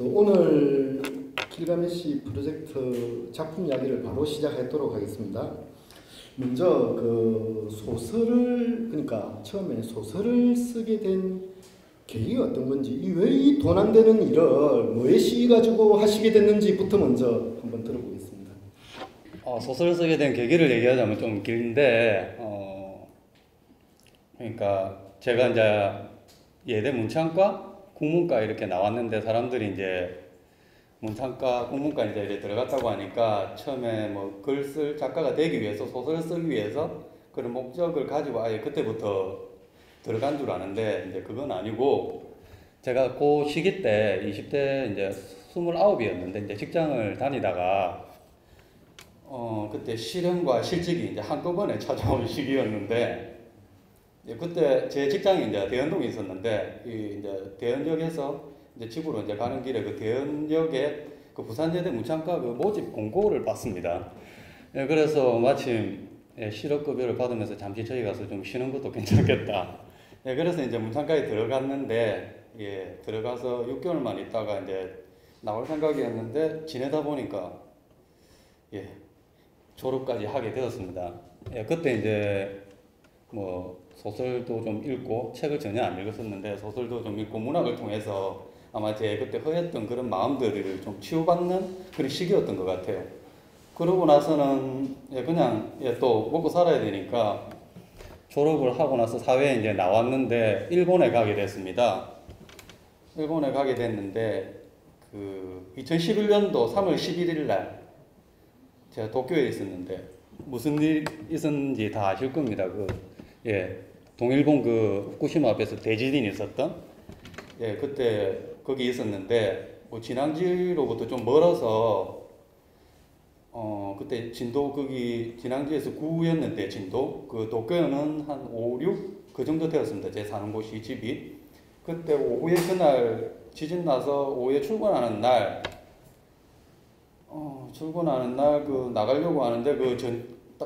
오늘 길가메시 프로젝트 작품 이야기를 바로 시작하도록 하겠습니다. 먼저 그러니까 처음에 소설을 쓰게 된 계기가 어떤 건지, 왜 이 돈 안 되는 일을 뭐에 시 가지고 하시게 됐는지부터 먼저 한번 들어보겠습니다. 소설 쓰게 된 계기를 얘기하자면 좀 긴데, 그러니까 제가 이제 예대 문창과 국문과 이렇게 나왔는데, 사람들이 이제 문창과 국문과 이제 이렇게 들어갔다고 하니까 처음에 뭐 글 쓸 작가가 되기 위해서, 소설을 쓰기 위해서 그런 목적을 가지고 아예 그때부터 들어간 줄 아는데, 이제 그건 아니고, 제가 그 시기 때 20대 이제 29이었는데 이제 직장을 다니다가 그때 실현과 실직이 이제 한꺼번에 찾아온 시기였는데, 그때 제 직장이 이제 대연동에 있었는데, 이제 대연역에서 이제 집으로 이제 가는 길에 그 대연역에 그 부산예대 문창과 그 모집 공고를 봤습니다. 그래서 마침 실업급여를 받으면서 잠시 저희 가서 좀 쉬는 것도 괜찮겠다. 그래서 이제 문창과에 들어갔는데, 들어가서 6개월만 있다가 이제 나올 생각이었는데, 지내다 보니까 졸업까지 하게 되었습니다. 그때 이제 뭐 소설도 좀 읽고, 책을 전혀 안 읽었었는데 소설도 좀 읽고 문학을 통해서 아마 제 그때 허했던 그런 마음들을 좀 치유받는 그런 시기였던 것 같아요. 그러고 나서는 그냥 또 먹고 살아야 되니까 졸업을 하고 나서 사회에 이제 나왔는데, 일본에 가게 됐습니다. 일본에 가게 됐는데, 2011년도 3월 11일 날 제가 도쿄에 있었는데, 무슨 일 있었는지 다 아실 겁니다. 동일본 후쿠시마 앞에서 대지진이 있었던, 그때 거기 있었는데, 뭐 진앙지로부터 좀 멀어서, 그때 진도 거기 진앙지에서 9였는데 진도, 도쿄는 한 5, 6? 그 정도 되었습니다. 제 사는 곳이, 집이. 그때 오후에 그날 지진 나서 오후에 출근하는 날 나가려고 하는데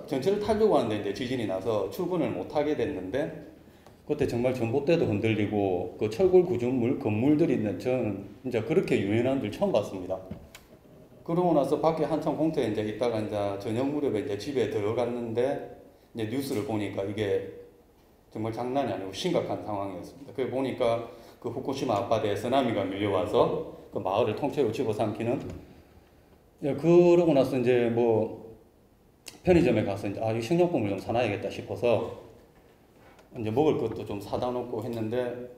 전철을 타려고 하는데 이제 지진이 나서 출근을 못 하게 됐는데, 그때 정말 전봇대도 흔들리고 그 철골 구조물 건물들이 있는, 저는 이제 그렇게 유연한 줄 처음 봤습니다. 그러고 나서 밖에 한참 공터에 이제 있다가 이제 저녁 무렵에 이제 집에 들어갔는데, 이제 뉴스를 보니까 이게 정말 장난이 아니고 심각한 상황이었습니다. 그래 보니까 그 후쿠시마 앞바다에 쓰나미가 밀려와서 그 마을을 통째로 집어삼키는. 그러고 나서 이제 뭐 편의점에 가서 이제 이 식료품을 좀 사놔야겠다 싶어서 이제 먹을 것도 좀 사다 놓고 했는데,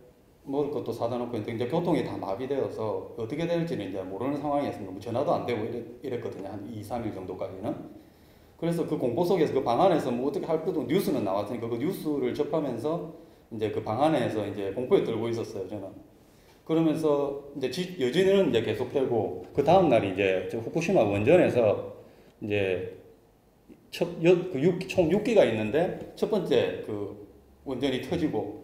먹을 것도 사다 놓고 했는데 이제 교통이 다 마비되어서 어떻게 될지는 이제 모르는 상황이었습니다. 뭐 전화도 안 되고 이랬거든요. 한 2, 3일 정도까지는. 그래서 그 공포 속에서 그 방 안에서 뭐 어떻게 할 것도, 뉴스는 나왔으니까 그 뉴스를 접하면서 이제 그 방 안에서 이제 공포에 떨고 있었어요, 저는. 그러면서 이제 여진은 이제 계속 펴고, 그 다음 날이 이제 후쿠시마 원전에서 이제 총 6기가 있는데, 첫 번째 그 원전이 터지고,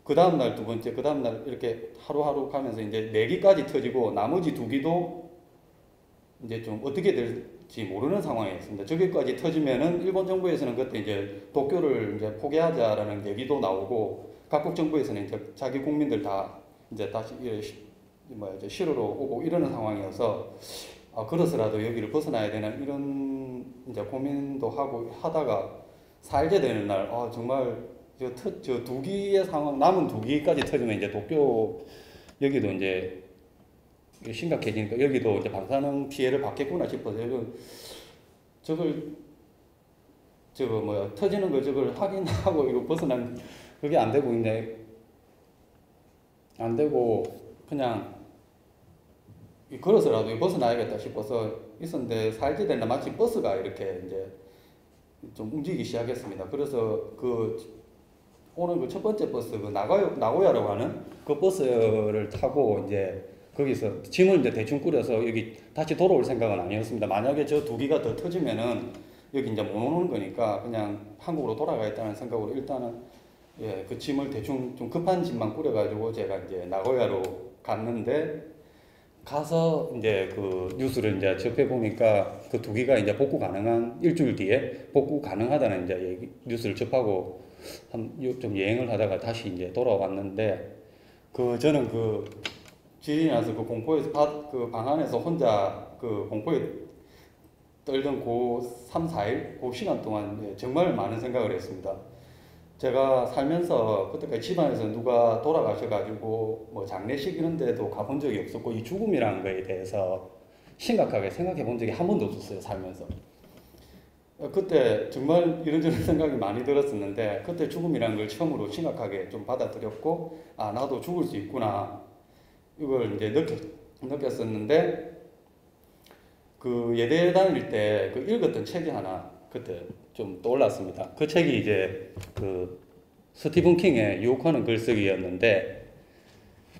그 다음 날 두 번째, 그 다음 날 이렇게 하루하루 가면서 이제 4기까지 터지고, 나머지 2기도 이제 좀 어떻게 될지 모르는 상황이었습니다. 저기까지 터지면은 일본 정부에서는 그때 이제 도쿄를 이제 포기하자라는 얘기도 나오고, 각국 정부에서는 이제 자기 국민들 다 이제 다시 실으로 오고 이러는 상황이어서, 그래서라도 여기를 벗어나야 되는 이런 이제 고민도 하고 하다가 살게 되는 날, 정말 저 2기의 상황, 남은 2기까지 터지면 이제 도쿄 여기도 이제 심각해지니까 여기도 이제 방사능 피해를 받겠구나 싶어서 터지는 거 저걸 확인하고 이거 벗어난, 그게 안 되고 이제 안 되고 그냥 걸어서라도 벗어나야겠다 싶어서 있었는데, 살게 되나 마침 버스가 이렇게 이제 좀 움직이기 시작했습니다. 그래서 오늘 그 첫 번째 버스, 나고야라고 하는 그 버스를 타고 이제 거기서 짐을 이제 대충 꾸려서 여기 다시 돌아올 생각은 아니었습니다. 만약에 저 2기가 더 터지면은 여기 이제 못 오는 거니까 그냥 한국으로 돌아가겠다는 생각으로 일단은 그 짐을 대충 좀 급한 짐만 꾸려가지고 제가 이제 나고야로 갔는데, 가서 이제 그 뉴스를 이제 접해보니까 그 2기가 이제 복구 가능한, 일주일 뒤에 복구 가능하다는 이제 뉴스를 접하고 좀 여행을 하다가 다시 이제 돌아왔는데, 저는 지진이 나서 그 공포에서 그 방 안에서 혼자 그 공포에 떨던 그 3, 4일 그 시간 동안 예, 정말 많은 생각을 했습니다. 제가 살면서 그때까지 집안에서 누가 돌아가셔가지고 뭐 장례식 이런 데도 가본 적이 없었고 이 죽음이라는 거에 대해서 심각하게 생각해 본 적이 한 번도 없었어요, 살면서. 그때 정말 이런저런 생각이 많이 들었었는데 그때 죽음이라는 걸 처음으로 심각하게 좀 받아들였고 아 나도 죽을 수 있구나 이걸 이제 느꼈었는데 그 예대 다닐 때 그 읽었던 책이 하나 그때 좀 떠올랐습니다. 그 책이 이제 그 스티븐 킹의 유혹하는 글쓰기였는데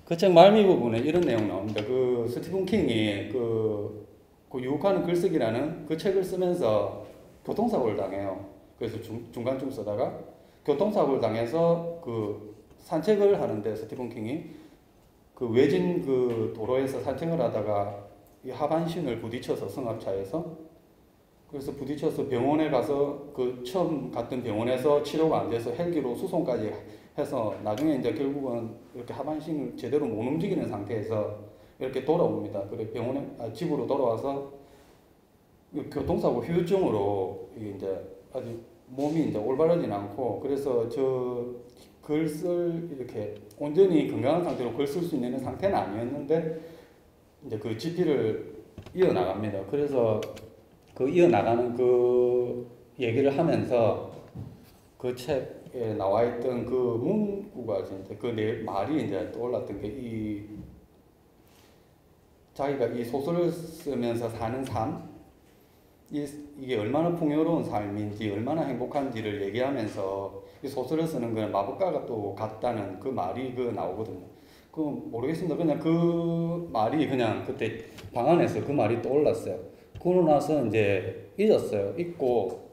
그 책 말미 부분에 이런 내용 나옵니다. 그 스티븐 킹이 그 유혹하는 글쓰기라는 그 책을 쓰면서 교통사고를 당해요. 그래서 중간쯤 쓰다가 교통사고를 당해서 그 산책을 하는데 스티븐 킹이 그 외진 그 도로에서 산책을 하다가 이 하반신을 부딪혀서 승합차에서 그래서 부딪혀서 병원에 가서 그 처음 갔던 병원에서 치료가 안 돼서 헬기로 수송까지 해서 나중에 이제 결국은 이렇게 하반신을 제대로 못 움직이는 상태에서 이렇게 돌아옵니다. 그래 집으로 돌아와서 교통사고 후유증으로 이게 이제 아직 몸이 이제 올바르진 않고 그래서 저 글 쓸 이렇게 온전히 건강한 상태로 글 쓸 수 있는 상태는 아니었는데 이제 그 GP를 이어나갑니다. 그래서 그 이어나가는 그 얘기를 하면서 그 책에 나와 있던 그 문구가 이제 그 말이 이제 떠올랐던 게 자기가 이 소설을 쓰면서 사는 삶, 이게 얼마나 풍요로운 삶인지 얼마나 행복한지를 얘기하면서 이 소설을 쓰는 건 마법과가 또 같다는 그 말이 그 나오거든요. 그 모르겠습니다. 그냥 그 말이 그냥 그때 방 안에서 그 말이 떠올랐어요. 그러고 나서 이제 잊었어요. 잊고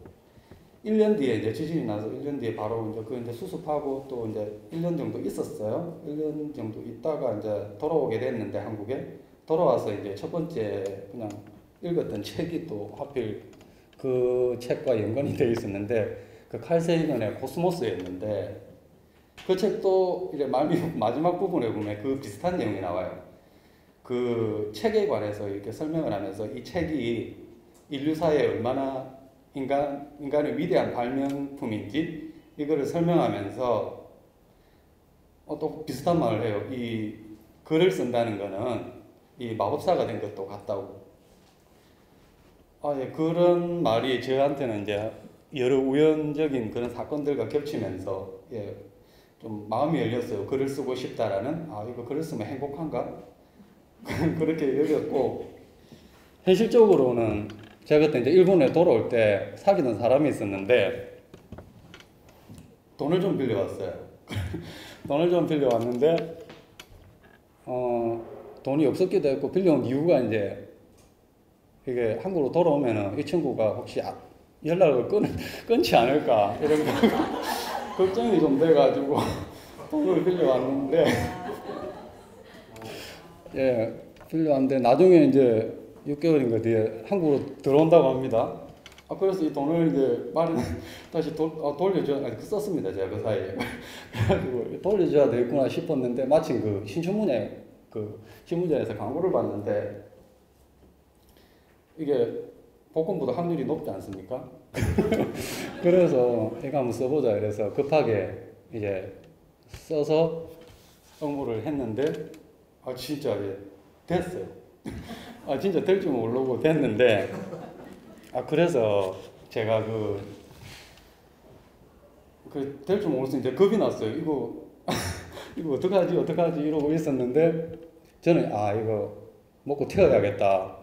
1년 뒤에 이제 지진이 나서 1년 뒤에 바로 이제 수습하고 또 이제 1년 정도 있었어요. 1년 정도 있다가 이제 돌아오게 됐는데 한국에 돌아와서 이제 첫 번째 그냥 읽었던 책이 또 하필 그 책과 연관이 되어 있었는데 그 칼 세이건의 코스모스였는데 그 책도 이제 마지막 부분에 보면 그 비슷한 내용이 나와요. 그 책에 관해서 이렇게 설명을 하면서 이 책이 인류사에 얼마나 인간의 위대한 발명품인지 이거를 설명하면서 또 비슷한 말을 해요. 이 글을 쓴다는 거는 이 마법사가 된 것도 같다고. 예, 그런 말이 저한테는 이제 여러 우연적인 그런 사건들과 겹치면서 예, 좀 마음이 열렸어요. 글을 쓰고 싶다라는 이거 글을 쓰면 행복한가? 그렇게 여겼고 현실적으로는 제가 그때 이제 일본에 돌아올 때 사귀던 사람이 있었는데 돈을 좀 빌려왔어요. 돈을 좀 빌려왔는데 돈이 없었기도 했고 빌려온 이유가 이제 이게 한국으로 돌아오면은 이 친구가 혹시 연락을 끊지 않을까 이런 거 걱정이 좀 돼가지고 돈을 빌려왔는데 예 빌려왔는데 나중에 이제 6개월인가 뒤에 한국으로 들어온다고 합니다. 그래서 이 돈을 이제 다시 돌려줘야 썼습니다. 제가 그 사이에 그래가지고 돌려줘야 되겠구나 싶었는데 마침 그 신춘문예 그 신문사에서 광고를 봤는데 이게 복권보다 확률이 높지 않습니까? 그래서 이거 한번 써보자 이래서 급하게 이제 써서 응모를 했는데 진짜 됐어요. 진짜 될 줄 모르고 됐는데 그래서 제가 될 줄 몰라서 이제 겁이 났어요. 이거 어떡하지 이러고 있었는데 저는 이거 먹고 튀어야겠다.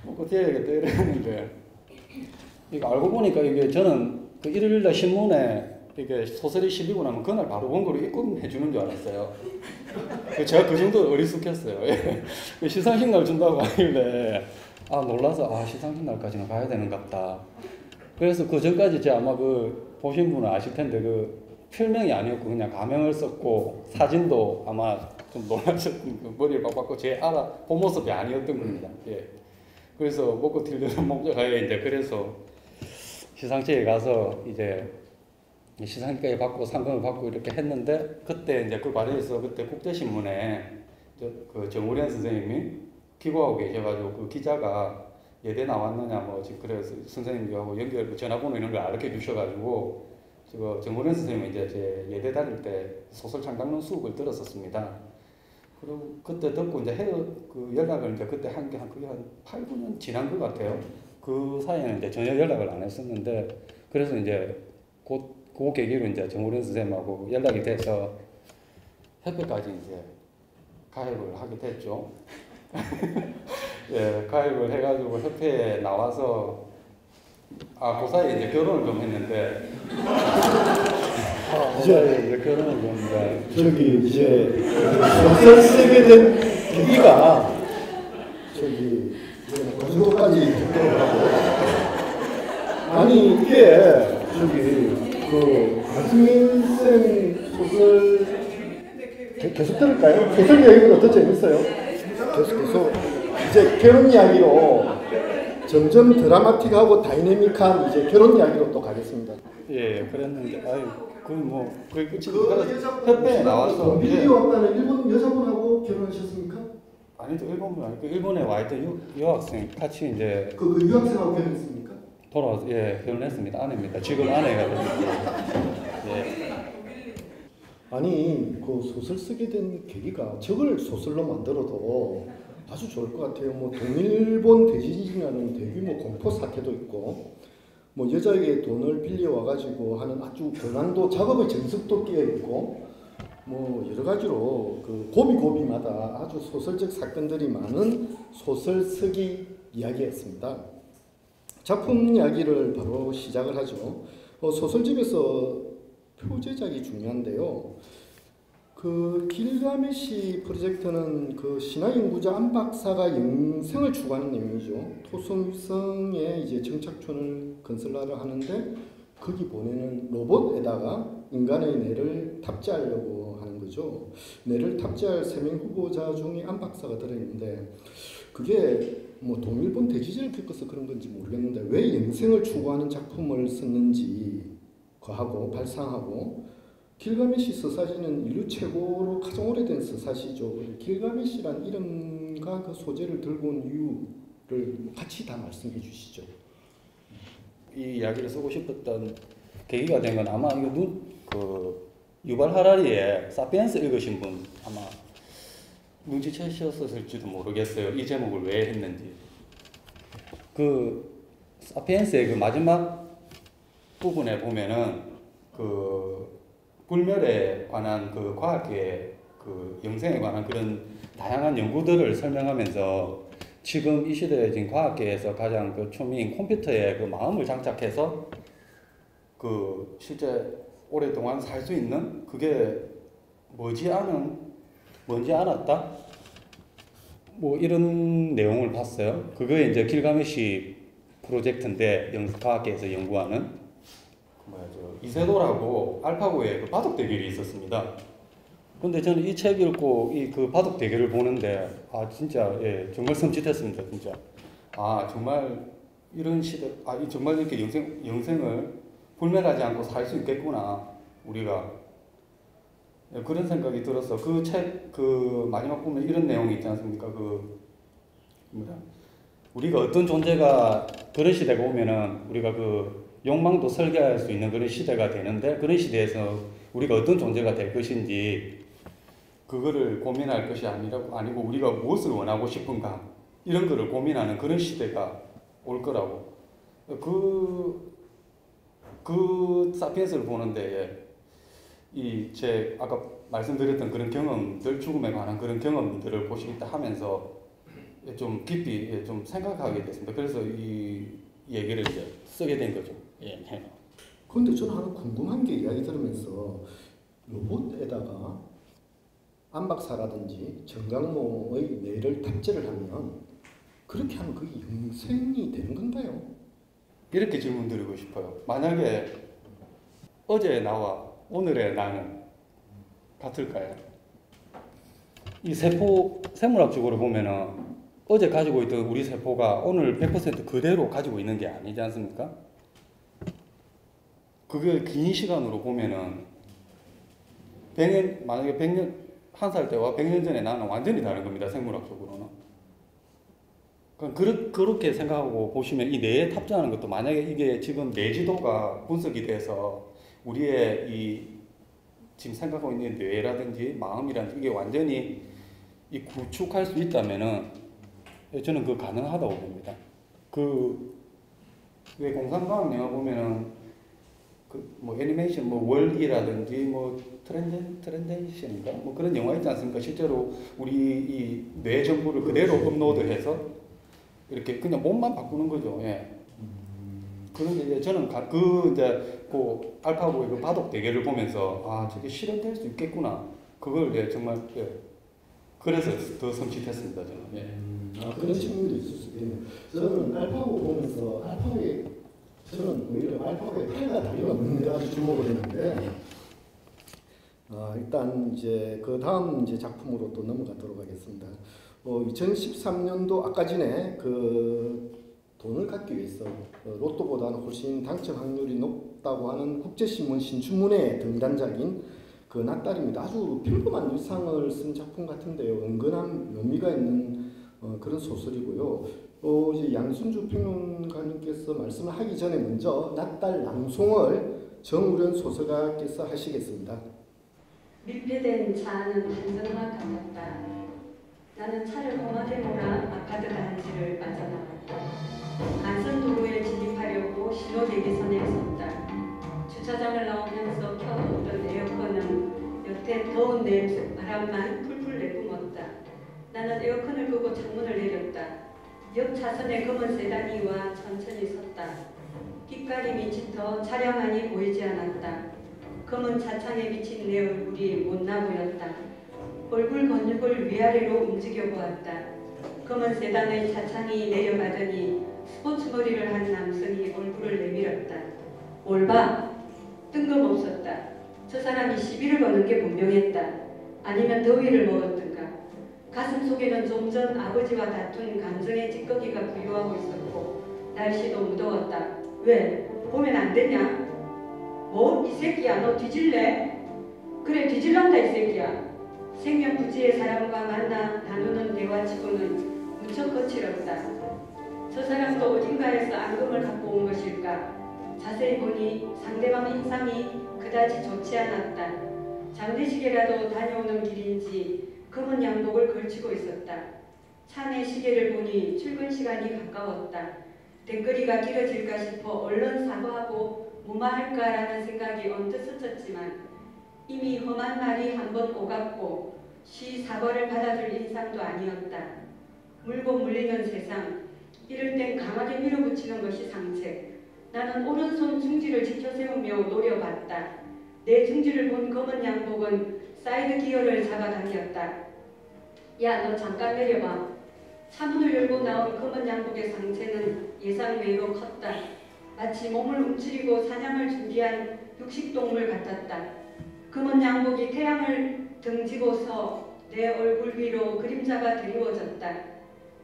먹고 튀어야겠다 이랬는데 이거 알고 보니까 이게 저는 그 일요일날 신문에 이게 소설이 실리고 나면 그날 바로 원고를 입금해 주는 줄 알았어요. 제가 그 정도 어리숙했어요. 예. 시상식 날 준다고 하길래 놀라서 시상식 날까지는 가야 되는갑다. 그래서 그 전까지 제가 아마 보신 분은 아실 텐데 필명이 아니었고 그냥 가명을 썼고 사진도 아마 좀 놀라셨던 머리를 빡빡고 제 본 모습이 아니었던 겁니다. 예. 그래서 먹고 튀려는 목적하에 이제 그래서 시상식에 가서 이제 시상식까지 받고 상금을 받고 이렇게 했는데 그때 이제 그 과정에서 그때 국제신문에 그 정우련 선생님이 기고하고 계셔가지고 그 기자가 예대 나왔느냐 뭐 지금 그래서 선생님하고 연결 전화번호 이런 걸 알려 주셔가지고 저 정우련 선생님은 이제 제 예대 다닐 때 소설 창작론 수업을 들었었습니다. 그리고 그때 듣고 이제 그 연락을 이제 그때 한 게 그게 한 8, 9년 지난 것 같아요. 그 사이에는 이제 전혀 연락을 안 했었는데 그래서 이제 그 계기로 이제 정우련 선생님하고 연락이 돼서 협회까지 이제 가입을 하게 됐죠. 예, 가입을 해가지고 협회에 나와서 그 사이에 이제 결혼을 좀 했는데 이제 결혼을 좀 했는데 저기 이제 소설 쓰게 된 계기가 저기 고등도까지 듣도록 하고 아니 이게 저기 그 박승민 쌤 소설 계속 들을까요? 소설 이야기는 어떤 재밌어요? 계속 이제 결혼 이야기로 점점 드라마틱하고 다이내믹한 이제 결혼 이야기로 또 가겠습니다. 예, 그랬는데 그 협회에 나와서 동bil이 없다는 일본 여자분하고 결혼하셨습니까? 아니죠, 일본분 아니고 일본에 와 있던 유학생 같이 이제 그 유학생하고 결혼했습니까? 돌아와서 예 결혼했습니다. 아내입니다. 지금 아내가 됐습니다. 예. 아니 그 소설 쓰게 된 계기가 저걸 소설로 만들어도 아주 좋을 것 같아요. 뭐 동일본 대지진이라는 대규모 공포 사태도 있고 뭐 여자에게 돈을 빌려와 가지고 하는 아주 고난도 작업의 정석도 끼어 있고 뭐 여러 가지로 그 고비고비마다 아주 소설적 사건들이 많은 소설 쓰기 이야기였습니다. 작품 이야기를 바로 시작을 하죠. 소설집에서 표제작이 중요한데요. 그 길가메시 프로젝트는 그 신화연구자 안 박사가 영생을 추구하는 내용이죠. 토성성에 이제 정착촌을 건설하려 하는데 거기 보내는 로봇에다가 인간의 뇌를 탑재하려고 하는 거죠. 뇌를 탑재할 3명 후보자 중에 안 박사가 들어있는데 그게 뭐 동일본 대지진을 겪어서 그런 건지 모르겠는데 왜 영생을 추구하는 작품을 썼는지 하고 발상하고 길가메시 서사시는 인류 최고로 가장 오래된 서사시죠. 길가메시란 이름과 그 소재를 들고 온 이유를 같이 다 말씀해 주시죠. 이 이야기를 쓰고 싶었던 계기가 된 건 아마 이거 그 유발 하라리의 사피엔스 읽으신 분 아마 눈치채셨을지도 모르겠어요. 이 제목을 왜 했는지. 그 사피엔스의 그 마지막 부분에 보면은 그 불멸에 관한 그 과학의 그 영생에 관한 그런 다양한 연구들을 설명하면서 지금 이 시대에 지금 과학계에서 가장 그 초미인 컴퓨터에 그 마음을 장착해서 그 실제 오랫동안 살 수 있는 그게 뭔지 알았다? 뭐 이런 내용을 봤어요. 그게 이제 길가메시 프로젝트인데 과학계에서 연구하는 이세돌하고 알파고의 그 바둑 대결이 있었습니다. 근데 저는 이 책 읽고 이 그 바둑 대결을 보는데 진짜 예 정말 섬찟했습니다. 진짜 정말 이런 시대 정말 이렇게 영생을 불멸하지 않고 살 수 있겠구나 우리가 그런 생각이 들어서 그 책 그 마지막 보면 이런 내용이 있지 않습니까? 우리가 어떤 존재가 그런 시대가 오면은 우리가 그 욕망도 설계할 수 있는 그런 시대가 되는데 그런 시대에서 우리가 어떤 존재가 될 것인지 그거를 고민할 것이 아니고 우리가 무엇을 원하고 싶은가 이런 거를 고민하는 그런 시대가 올 거라고 그 사피엔스를 보는데 제 아까 말씀드렸던 그런 경험들 죽음에 관한 그런 경험들을 보시겠다 하면서 좀 깊이 좀 생각하게 됐습니다. 그래서 이 얘기를 이제 쓰게 된 거죠. 예. 그런데 저는 하나 궁금한 게 이야기 들으면서 로봇에다가 안박사라든지 정강모의 뇌를 탑재를 하면 그렇게 하면 그게 영생이 되는 건가요? 이렇게 질문 드리고 싶어요. 만약에 어제의 나와 오늘의 나는 같을까요? 이 생물학적으로 보면은 어제 가지고 있던 우리 세포가 오늘 100% 그대로 가지고 있는 게 아니지 않습니까? 그게 긴 시간으로 보면은 100년, 만약에 100년, 한 살 때와 100년 전에 나는 완전히 다른 겁니다. 생물학적으로는. 그렇게 생각하고 보시면 이 뇌에 탑재하는 것도 만약에 이게 지금 뇌지도가 분석이 돼서 우리의 이 지금 생각하고 있는 뇌라든지 마음이라든지 이게 완전히 이 구축할 수 있다면은 저는 그거 가능하다고 봅니다. 왜 공상과학 영화 보면은 뭐 애니메이션 뭐 월이라든지 뭐 트랜젠션인가 뭐 그런 영화 있지 않습니까? 실제로 우리 이 뇌 정보를 그대로 업로드해서 이렇게 그냥 몸만 바꾸는 거죠. 예. 그런데 이제 저는 이제 그 알파고의 그 바둑 대결을 보면서 아 저게 실현될 수 있겠구나. 그걸 정말 그래서 더 섬찟했습니다 저는. 예. 그런 측면도 있을 수 있겠네요. 저는 알파고 보면서 저는 오히려 알파고의 팔과 다리가 없는데 아주 주목을 했는데 일단 이제 그 다음 이제 작품으로 또 넘어가도록 하겠습니다. 2013년도 아까 전에 그 돈을 갖기 위해서 로또보다는 훨씬 당첨 확률이 높다고 하는 국제신문 신춘문예 등단작인 그 낫달입니다. 아주 평범한 일상을 쓴 작품 같은데요. 은근한 묘미가 있는 그런 소설이고요. 이제 양순주 평론가님께서 말씀을 하기 전에 먼저 낫달 낭송을 정우련 소설가께서 하시겠습니다. 밀폐된 차 안은 단전과 같았다. 나는 차를 험하게 몰아 아파트 단지를 빠져나갔다. 안선도로에 진입하려고 신호 대기선에 섰다. 주차장을 나오면서 켜뒀던 에어컨은 여태 더운 내 바람만 풀풀 내뿜었다. 나는 에어컨을 끄고 창문을 내렸다. 옆 차선에 검은 세단이와 천천히 섰다. 빛가림이 짙어 차량 안이 보이지 않았다. 검은 차창에 비친 내 얼굴이 못나 보였다. 얼굴 근육을 위아래로 움직여 보았다. 검은 세단의 차창이 내려가더니 스포츠 머리를 한 남성이 얼굴을 내밀었다. 뭘 봐? 뜬금없었다. 저 사람이 시비를 거는 게 분명했다. 아니면 더위를 먹었던가. 가슴 속에는 좀 전 아버지와 다툰 감정의 찌꺼기가 부유하고 있었고 날씨도 무더웠다. 왜? 보면 안 되냐? 뭐? 이 새끼야 너 뒤질래? 그래 뒤질란다 이 새끼야. 생명부지의 사람과 만나 나누는 대화치고는 무척 거칠었다. 저 사람도 어딘가에서 앙금을 갖고 온 것일까? 자세히 보니 상대방 인상이 그다지 좋지 않았다. 장례식에라도 다녀오는 길인지 검은 양복을 걸치고 있었다. 차내 시계를 보니 출근 시간이 가까웠다. 댓글이가 길어질까 싶어 얼른 사과하고 무마할까라는 생각이 언뜻 스쳤지만 이미 험한 날이 한번 오갔고 쉬 사과를 받아줄 인상도 아니었다. 물고 물리는 세상, 이럴 땐 강하게 밀어붙이는 것이 상책. 나는 오른손 중지를 지켜세우며 노려봤다. 내 중지를 본 검은 양복은 사이드 기어를 잡아당겼다. 야, 너 잠깐 내려봐. 차문을 열고 나온 검은 양복의 상체는 예상 외로 컸다. 마치 몸을 움츠리고 사냥을 준비한 육식동물 같았다. 검은 양복이 태양을 등지고서 내 얼굴 위로 그림자가 드리워졌다.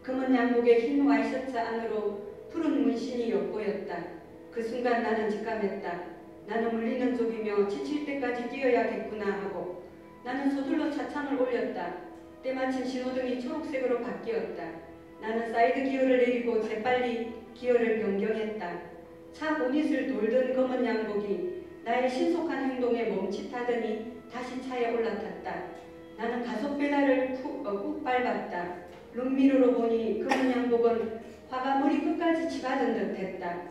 검은 양복의 흰 와이셔츠 안으로 푸른 문신이 엿보였다. 그 순간 나는 직감했다. 나는 물리는 쪽이며 지칠 때까지 뛰어야겠구나 하고 나는 서둘러 차창을 올렸다. 때마침 신호등이 초록색으로 바뀌었다. 나는 사이드 기어를 내리고 재빨리 기어를 변경했다. 차 보닛을 돌던 검은 양복이 나의 신속한 행동에 멈칫하더니 다시 차에 올라탔다. 나는 가속 페달을 꾹 밟았다. 룸미러로 보니 검은 양복은 화가 머리 끝까지 치받은 듯했다.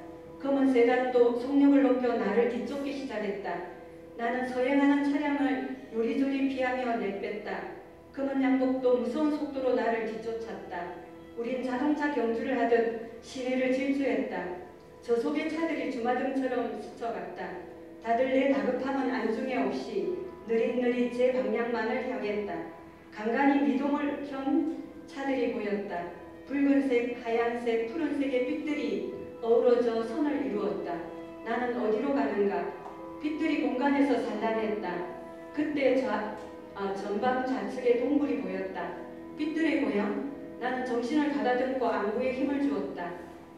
검은 세단도 속력을 높여 나를 뒤쫓기 시작했다. 나는 서행하는 차량을 요리조리 피하며 내뺐다. 검은 양복도 무서운 속도로 나를 뒤쫓았다. 우린 자동차 경주를 하듯 시내를 질주했다. 저속의 차들이 주마등처럼 스쳐갔다. 다들 내 다급함은 안중에 없이 느릿느릿 제 방향만을 향했다. 간간히 미동을 켠 차들이 보였다. 붉은색, 하얀색, 푸른색의 빛들이 어우러져 선을 이루었다. 나는 어디로 가는가? 빛들이 공간에서 산란했다. 그때 전방 좌측에 동굴이 보였다. 빛들의 고향? 나는 정신을 가다듬고 안구에 힘을 주었다.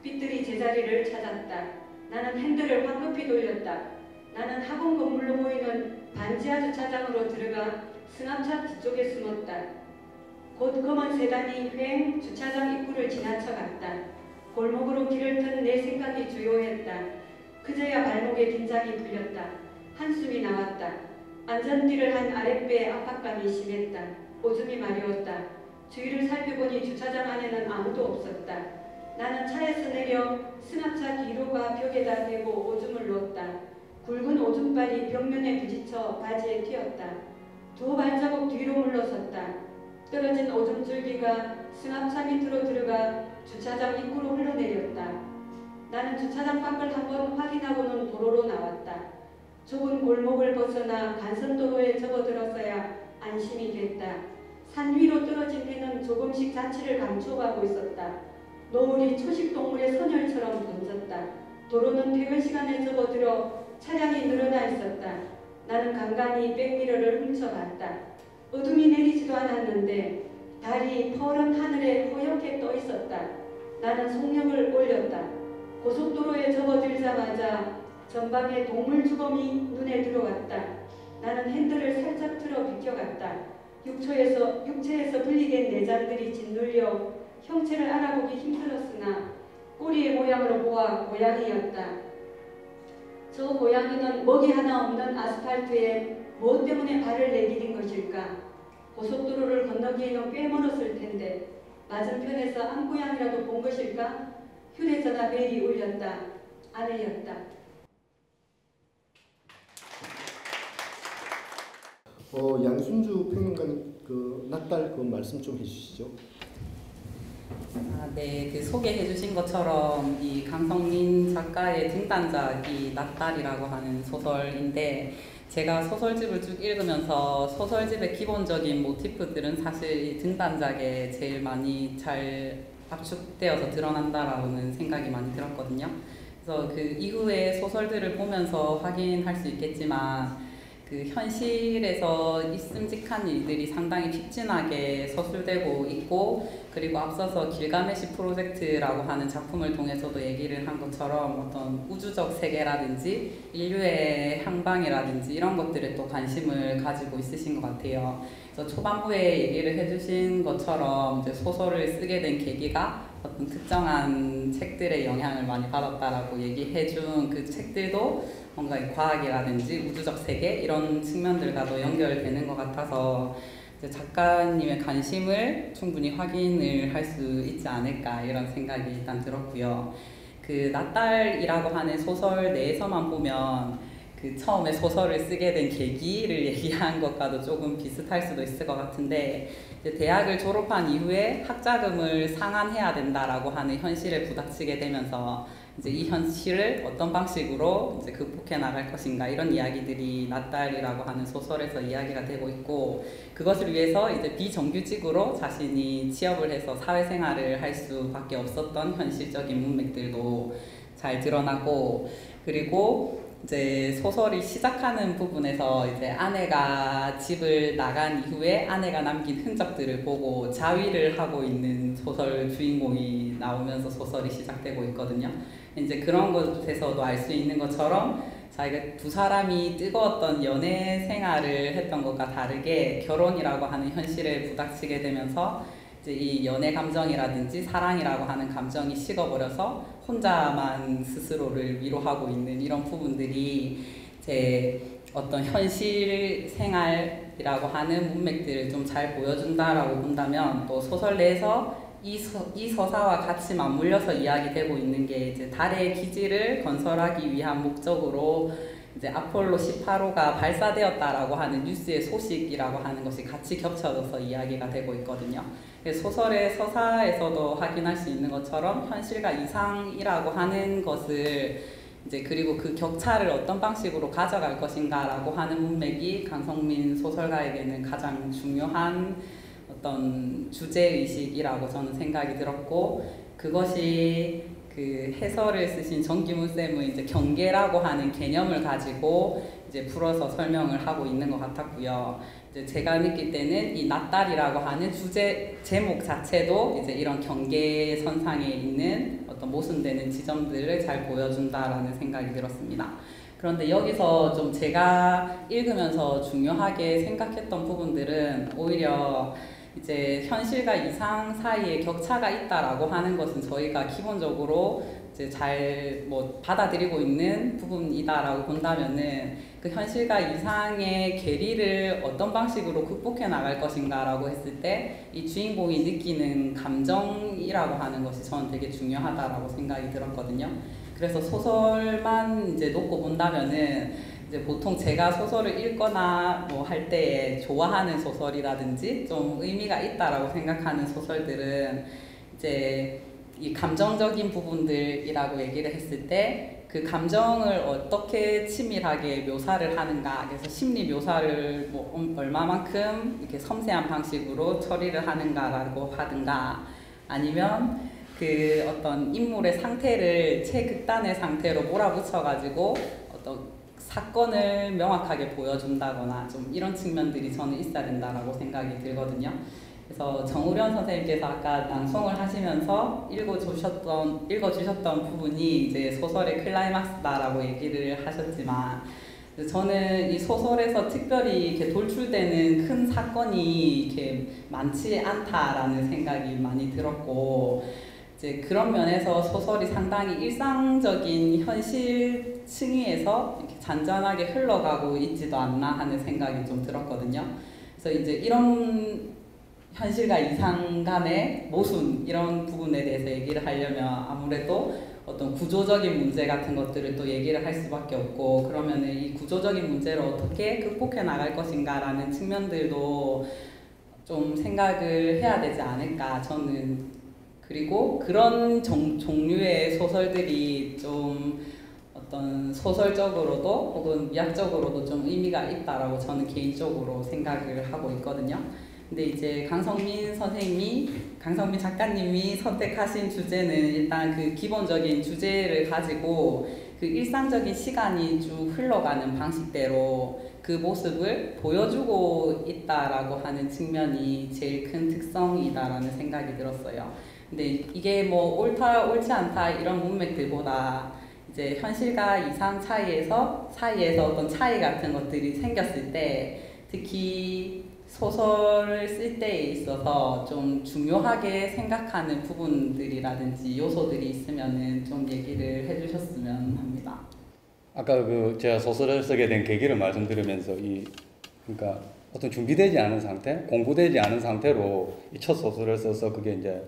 빛들이 제자리를 찾았다. 나는 핸들을 황급히 돌렸다. 나는 학원 건물로 보이는 반지하 주차장으로 들어가 승합차 뒤쪽에 숨었다. 곧 검은 세단이 휑 주차장 입구를 지나쳐갔다. 골목으로 길을 튼 내 생각이 주요했다. 그제야 발목에 긴장이 풀렸다. 한숨이 나왔다. 안전띠를 한 아랫배에 압박감이 심했다. 오줌이 마려웠다. 주위를 살펴보니 주차장 안에는 아무도 없었다. 나는 차에서 내려 승합차 뒤로가 벽에다 대고 오줌을 놓았다. 굵은 오줌발이 벽면에 부딪혀 바지에 튀었다. 두 발자국 뒤로 물러섰다. 떨어진 오줌줄기가 승합차 밑으로 들어가 주차장 입구로 흘러내렸다. 나는 주차장 밖을 한번 확인하고는 도로로 나왔다. 좁은 골목을 벗어나 간선도로에 접어들어서야 안심이 됐다. 산 위로 떨어진 해는 조금씩 자취를 감춰가고 있었다. 노을이 초식동물의 선혈처럼 번졌다. 도로는 퇴근 시간에 접어들어 차량이 늘어나 있었다. 나는 간간히 백미러를 훔쳐봤다. 어둠이 내리지도 않았는데 달이 퍼런 하늘에 허옇게 떠 있었다. 나는 속력을 올렸다. 고속도로에 접어들자마자 전방에 동물 주검이 눈에 들어왔다. 나는 핸들을 살짝 틀어 비껴갔다. 육체에서 분리된 내장들이 짓눌려 형체를 알아보기 힘들었으나 꼬리의 모양으로 보아 고양이였다. 저 고양이는 먹이 하나 없는 아스팔트에 무엇 때문에 발을 내디딘 것일까? 고속도로를 건너기에는 꽤 멀었을 텐데 맞은편에서 암고양이라도 본 것일까? 휴대전화 벨이 울렸다. 아내였다. 양순주 평론가님 그 낫달 그 말씀 좀 해주시죠. 네, 그 소개해 주신 것처럼 이 강성민 작가의 등단작이 낫달이라고 하는 소설인데 제가 소설집을 쭉 읽으면서 소설집의 기본적인 모티프들은 사실 이 등단작에 제일 많이 잘 압축되어서 드러난다라는 생각이 많이 들었거든요. 그래서 그 이후에 소설들을 보면서 확인할 수 있겠지만 그 현실에서 있음직한 일들이 상당히 픽진하게 서술되고 있고 그리고 앞서서 길가메시 프로젝트라고 하는 작품을 통해서도 얘기를 한 것처럼 어떤 우주적 세계라든지 인류의 향방이라든지 이런 것들에 또 관심을 가지고 있으신 것 같아요. 그래서 초반부에 얘기를 해주신 것처럼 이제 소설을 쓰게 된 계기가 어떤 특정한 책들의 영향을 많이 받았다라고 얘기해준 그 책들도 뭔가 과학이라든지 우주적 세계 이런 측면들과도 연결되는 것 같아서 이제 작가님의 관심을 충분히 확인을 할 수 있지 않을까 이런 생각이 일단 들었고요. 그 낫달이라고 하는 소설 내에서만 보면 그 처음에 소설을 쓰게 된 계기를 얘기한 것과도 조금 비슷할 수도 있을 것 같은데 이제 대학을 졸업한 이후에 학자금을 상환해야 된다라고 하는 현실에 부닥치게 되면서 이제 이 현실을 어떤 방식으로 이제 극복해 나갈 것인가 이런 이야기들이 낫달이라고 하는 소설에서 이야기가 되고 있고 그것을 위해서 이제 비정규직으로 자신이 취업을 해서 사회생활을 할 수밖에 없었던 현실적인 문맥들도 잘 드러나고 그리고 이제 소설이 시작하는 부분에서 이제 아내가 집을 나간 이후에 아내가 남긴 흔적들을 보고 자위를 하고 있는 소설 주인공이 나오면서 소설이 시작되고 있거든요. 이제 그런 것에서도 알 수 있는 것처럼 자기가 두 사람이 뜨거웠던 연애 생활을 했던 것과 다르게 결혼이라고 하는 현실에 부닥치게 되면서 이제 이 연애 감정이라든지 사랑이라고 하는 감정이 식어버려서 혼자만 스스로를 위로하고 있는 이런 부분들이 제 어떤 현실 생활이라고 하는 문맥들을 좀 잘 보여준다라고 본다면 또 소설 내에서 이 서사와 같이 맞물려서 이야기되고 있는 게 이제 달의 기지를 건설하기 위한 목적으로 이제 아폴로 18호가 발사되었다라고 하는 뉴스의 소식이라고 하는 것이 같이 겹쳐져서 이야기가 되고 있거든요. 소설의 서사에서도 확인할 수 있는 것처럼 현실과 이상이라고 하는 것을 이제 그리고 그 격차를 어떤 방식으로 가져갈 것인가라고 하는 문맥이 강성민 소설가에게는 가장 중요한 어떤 주제의식이라고 저는 생각이 들었고 그것이 그 해설을 쓰신 정기문 쌤은 이제 경계라고 하는 개념을 가지고 이제 풀어서 설명을 하고 있는 것 같았고요. 이제 제가 느낄 때는 이 낫달이라고 하는 주제 제목 자체도 이제 이런 경계선상에 있는 어떤 모순되는 지점들을 잘 보여준다라는 생각이 들었습니다. 그런데 여기서 좀 제가 읽으면서 중요하게 생각했던 부분들은 오히려 이제 현실과 이상 사이에 격차가 있다라고 하는 것은 저희가 기본적으로 이제 잘 뭐 받아들이고 있는 부분이다라고 본다면은 그 현실과 이상의 괴리를 어떤 방식으로 극복해 나갈 것인가라고 했을 때 이 주인공이 느끼는 감정이라고 하는 것이 저는 되게 중요하다라고 생각이 들었거든요. 그래서 소설만 이제 놓고 본다면은 이제 보통 제가 소설을 읽거나 뭐 할 때에 좋아하는 소설이라든지 좀 의미가 있다라고 생각하는 소설들은 이제 이 감정적인 부분들이라고 얘기를 했을 때 그 감정을 어떻게 치밀하게 묘사를 하는가, 그래서 심리 묘사를 뭐 얼마만큼 이렇게 섬세한 방식으로 처리를 하는가라고 하든가, 아니면 그 어떤 인물의 상태를 최극단의 상태로 몰아붙여가지고 어떤 사건을 명확하게 보여준다거나 좀 이런 측면들이 저는 있어야 된다라고 생각이 들거든요. 그래서 정우련 선생님께서 아까 낭송을 하시면서 읽어주셨던 부분이 이제 소설의 클라이막스다라고 얘기를 하셨지만, 저는 이 소설에서 특별히 이렇게 돌출되는 큰 사건이 이렇게 많지 않다라는 생각이 많이 들었고, 이제 그런 면에서 소설이 상당히 일상적인 현실 층위에서 이렇게 잔잔하게 흘러가고 있지도 않나 하는 생각이 좀 들었거든요. 그래서 이제 이런 현실과 이상 간의 모순, 이런 부분에 대해서 얘기를 하려면 아무래도 어떤 구조적인 문제 같은 것들을 또 얘기를 할 수밖에 없고, 그러면은 이 구조적인 문제를 어떻게 극복해 나갈 것인가라는 측면들도 좀 생각을 해야 되지 않을까 저는. 그리고 그런 종류의 소설들이 좀 어떤 소설적으로도 혹은 미학적으로도 좀 의미가 있다라고 저는 개인적으로 생각을 하고 있거든요. 근데 이제 강성민 작가님이 선택하신 주제는 일단 그 기본적인 주제를 가지고 그 일상적인 시간이 쭉 흘러가는 방식대로 그 모습을 보여주고 있다라고 하는 측면이 제일 큰 특성이다라는 생각이 들었어요. 근데 이게 뭐 옳다 옳지 않다 이런 문맥들보다 이제 현실과 이상 사이에서 어떤 차이 같은 것들이 생겼을 때, 특히 소설을 쓸 때에 있어서 좀 중요하게 생각하는 부분들이라든지 요소들이 있으면은 좀 얘기를 해주셨으면 합니다. 아까 그 제가 소설을 쓰게 된 계기를 말씀드리면서 그러니까 어떤 준비되지 않은 상태, 공부되지 않은 상태로 이 첫 소설을 써서 그게 이제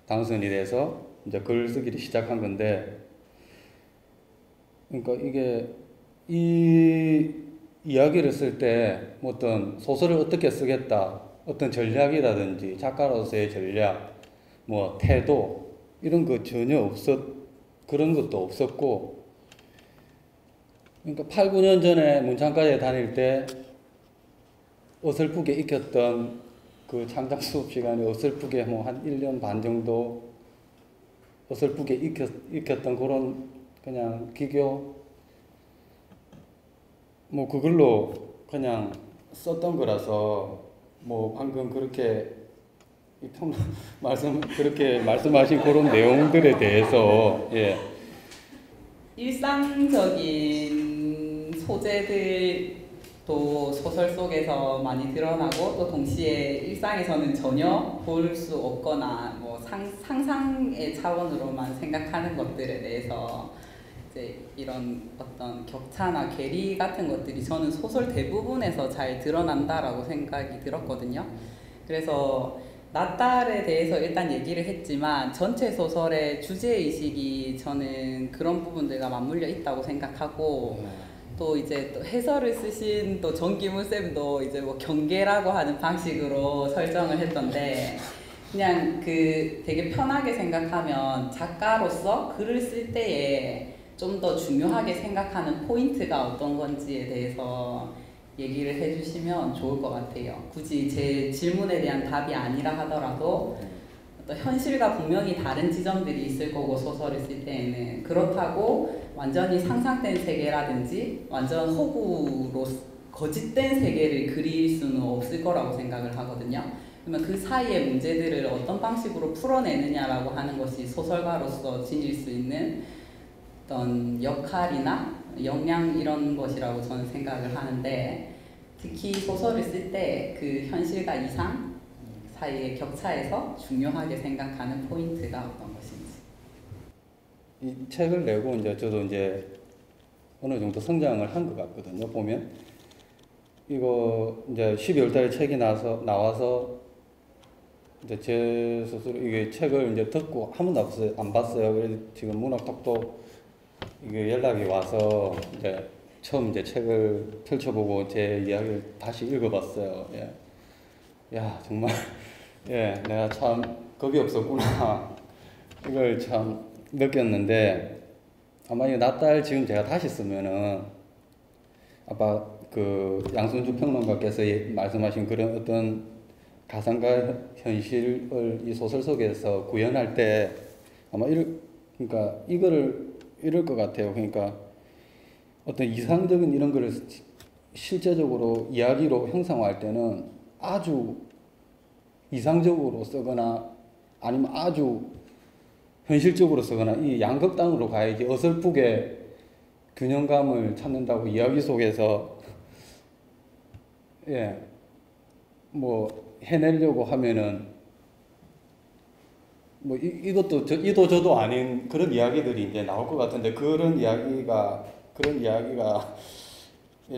당선이 돼서 이제 글 쓰기를 시작한 건데, 그러니까 이게 이 이야기를 쓸 때 어떤 소설을 어떻게 쓰겠다, 어떤 전략이라든지 작가로서의 전략, 뭐 태도 이런 거 전혀 그런 것도 없었고, 그러니까 8, 9년 전에 문창과에 다닐 때 어설프게 익혔던 그 창작 수업 시간에 어설프게 뭐 한 1년 반 정도 어설프게 익혔던 그런 그냥 기교, 뭐 그걸로 그냥 썼던 거라서, 뭐 방금 그렇게 그렇게 말씀하신 그런 내용들에 대해서, 예. 일상적인 소재들도 소설 속에서 많이 드러나고, 또 동시에 일상에서는 전혀 볼 수 없거나 뭐 상상의 차원으로만 생각하는 것들에 대해서 이제 이런 어떤 격차나 괴리 같은 것들이 저는 소설 대부분에서 잘 드러난다라고 생각이 들었거든요. 그래서 낫달에 대해서 일단 얘기를 했지만 전체 소설의 주제의식이 저는 그런 부분들과 맞물려 있다고 생각하고, 또 이제 또 해설을 쓰신 또 정기문 쌤도 이제 뭐 경계라고 하는 방식으로 설정을 했던데, 그냥 그 되게 편하게 생각하면 작가로서 글을 쓸 때에 좀 더 중요하게 생각하는 포인트가 어떤 건지에 대해서 얘기를 해주시면 좋을 것 같아요. 굳이 제 질문에 대한 답이 아니라 하더라도 어떤 현실과 분명히 다른 지점들이 있을 거고, 소설을 쓸 때에는 그렇다고 완전히 상상된 세계라든지 완전 허구로 거짓된 세계를 그릴 수는 없을 거라고 생각을 하거든요. 그러면 그 사이의 문제들을 어떤 방식으로 풀어내느냐라고 하는 것이 소설가로서 지닐 수 있는 어떤 역할이나 역량 이런 것이라고 저는 생각을 하는데 특히 소설을 쓸 때 그 현실과 이상 사이의 격차에서 중요하게 생각하는 포인트가 어떤 것인지. 이 책을 내고 이제 저도 이제 어느 정도 성장을 한 것 같거든요. 보면 이거 이제 12월 달에 책이 나와서 이제 제 스스로 이게 책을 이제 듣고 한 번도 안 봤어요. 그래서 지금 문학톡도 이게 연락이 와서 이제 처음 이제 책을 펼쳐보고 제 이야기를 다시 읽어봤어요. 예. 야 정말 예 내가 참 겁이 없었구나 이걸 참 느꼈는데 아마 이 나딸 지금 제가 다시 쓰면은 아까 그 양순주 평론가께서 말씀하신 그런 어떤 가상과 현실을 이 소설 속에서 구현할 때 아마 그러니까 이거를 이럴 것 같아요. 그러니까 어떤 이상적인 이런 거를 실제적으로 이야기로 형상화할 때는 아주 이상적으로 쓰거나 아니면 아주 현실적으로 쓰거나 이 양극단으로 가야지 어설프게 균형감을 찾는다고 이야기 속에서 예 뭐 해내려고 하면은 뭐 이것도 이도 저도 아닌 그런 이야기들이 이제 나올 것 같은데 그런 이야기가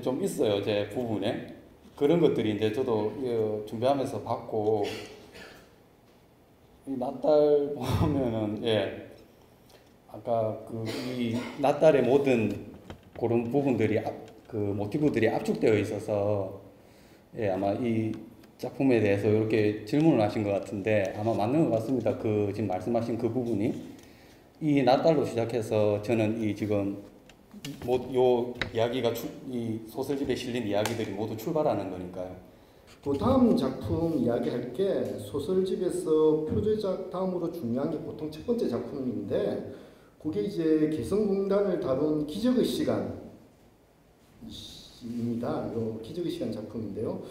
좀 있어요. 제 부분에 그런 것들이 이제 저도 준비하면서 봤고 이 나딸 보면은 예 아까 이 나딸의 모든 그런 부분들이 그 모티브들이 압축되어 있어서 예 아마 이 작품에 대해서 이렇게 질문을 하신 것 같은데 아마 맞는 것 같습니다. 그 지금 말씀하신 그 부분이 이 나딸로 시작해서 저는 이 지금 요 이야기가 이 소설집에 실린 이야기들이 모두 출발하는 거니까요. 그 다음 작품 이야기할 게 소설집에서 표제작 다음으로 중요한 게 보통 첫 번째 작품인데 그게 이제 개성공단을 다룬 기적의 시간입니다. 요 기적의 시간 작품인데요.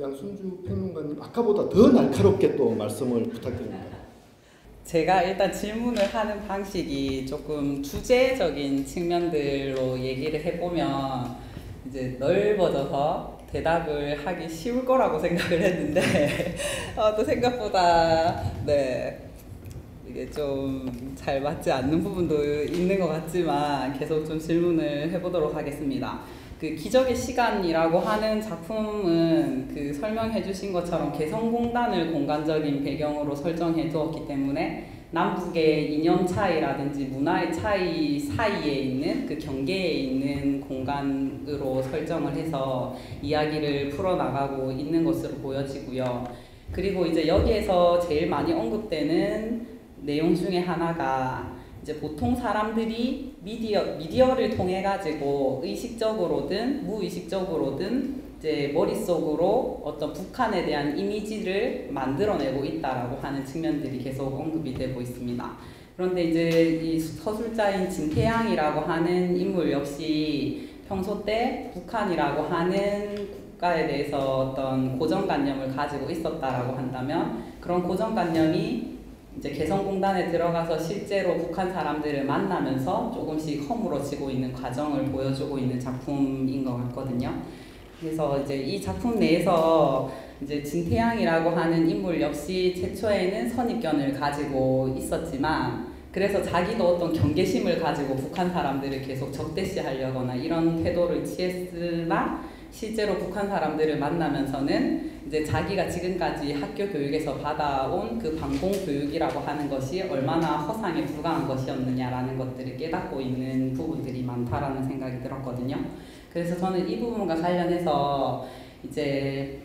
양순주 평론가님 아까보다 더 날카롭게 또 말씀을 부탁드립니다. 제가 일단 질문을 하는 방식이 조금 주제적인 측면들로 얘기를 해보면 이제 넓어져서 대답을 하기 쉬울 거라고 생각을 했는데 또 생각보다 네 이게 좀 잘 맞지 않는 부분도 있는 것 같지만 계속 좀 질문을 해보도록 하겠습니다. 그 기적의 시간이라고 하는 작품은 그 설명해 주신 것처럼 개성공단을 공간적인 배경으로 설정해 두었기 때문에 남북의 이념 차이라든지 문화의 차이 사이에 있는 그 경계에 있는 공간으로 설정을 해서 이야기를 풀어나가고 있는 것으로 보여지고요. 그리고 이제 여기에서 제일 많이 언급되는 내용 중에 하나가 이제 보통 사람들이 미디어를 통해 가지고 의식적으로든 무의식적으로든 이제 머릿속으로 어떤 북한에 대한 이미지를 만들어내고 있다라고 하는 측면들이 계속 언급이 되고 있습니다. 그런데 이제 이 서술자인 진태양이라고 하는 인물 역시 평소 때 북한이라고 하는 국가에 대해서 어떤 고정관념을 가지고 있었다라고 한다면 그런 고정관념이 이제 개성공단에 들어가서 실제로 북한 사람들을 만나면서 조금씩 허물어지고 있는 과정을 보여주고 있는 작품인 것 같거든요. 그래서 이제 이 작품 내에서 이제 진태양이라고 하는 인물 역시 최초에는 선입견을 가지고 있었지만 그래서 자기도 어떤 경계심을 가지고 북한 사람들을 계속 적대시하려거나 이런 태도를 취했으나 실제로 북한 사람들을 만나면서는 이제 자기가 지금까지 학교 교육에서 받아온 그 반공 교육이라고 하는 것이 얼마나 허상에 불과한 것이었느냐라는 것들을 깨닫고 있는 부분들이 많다라는 생각이 들었거든요. 그래서 저는 이 부분과 관련해서 이제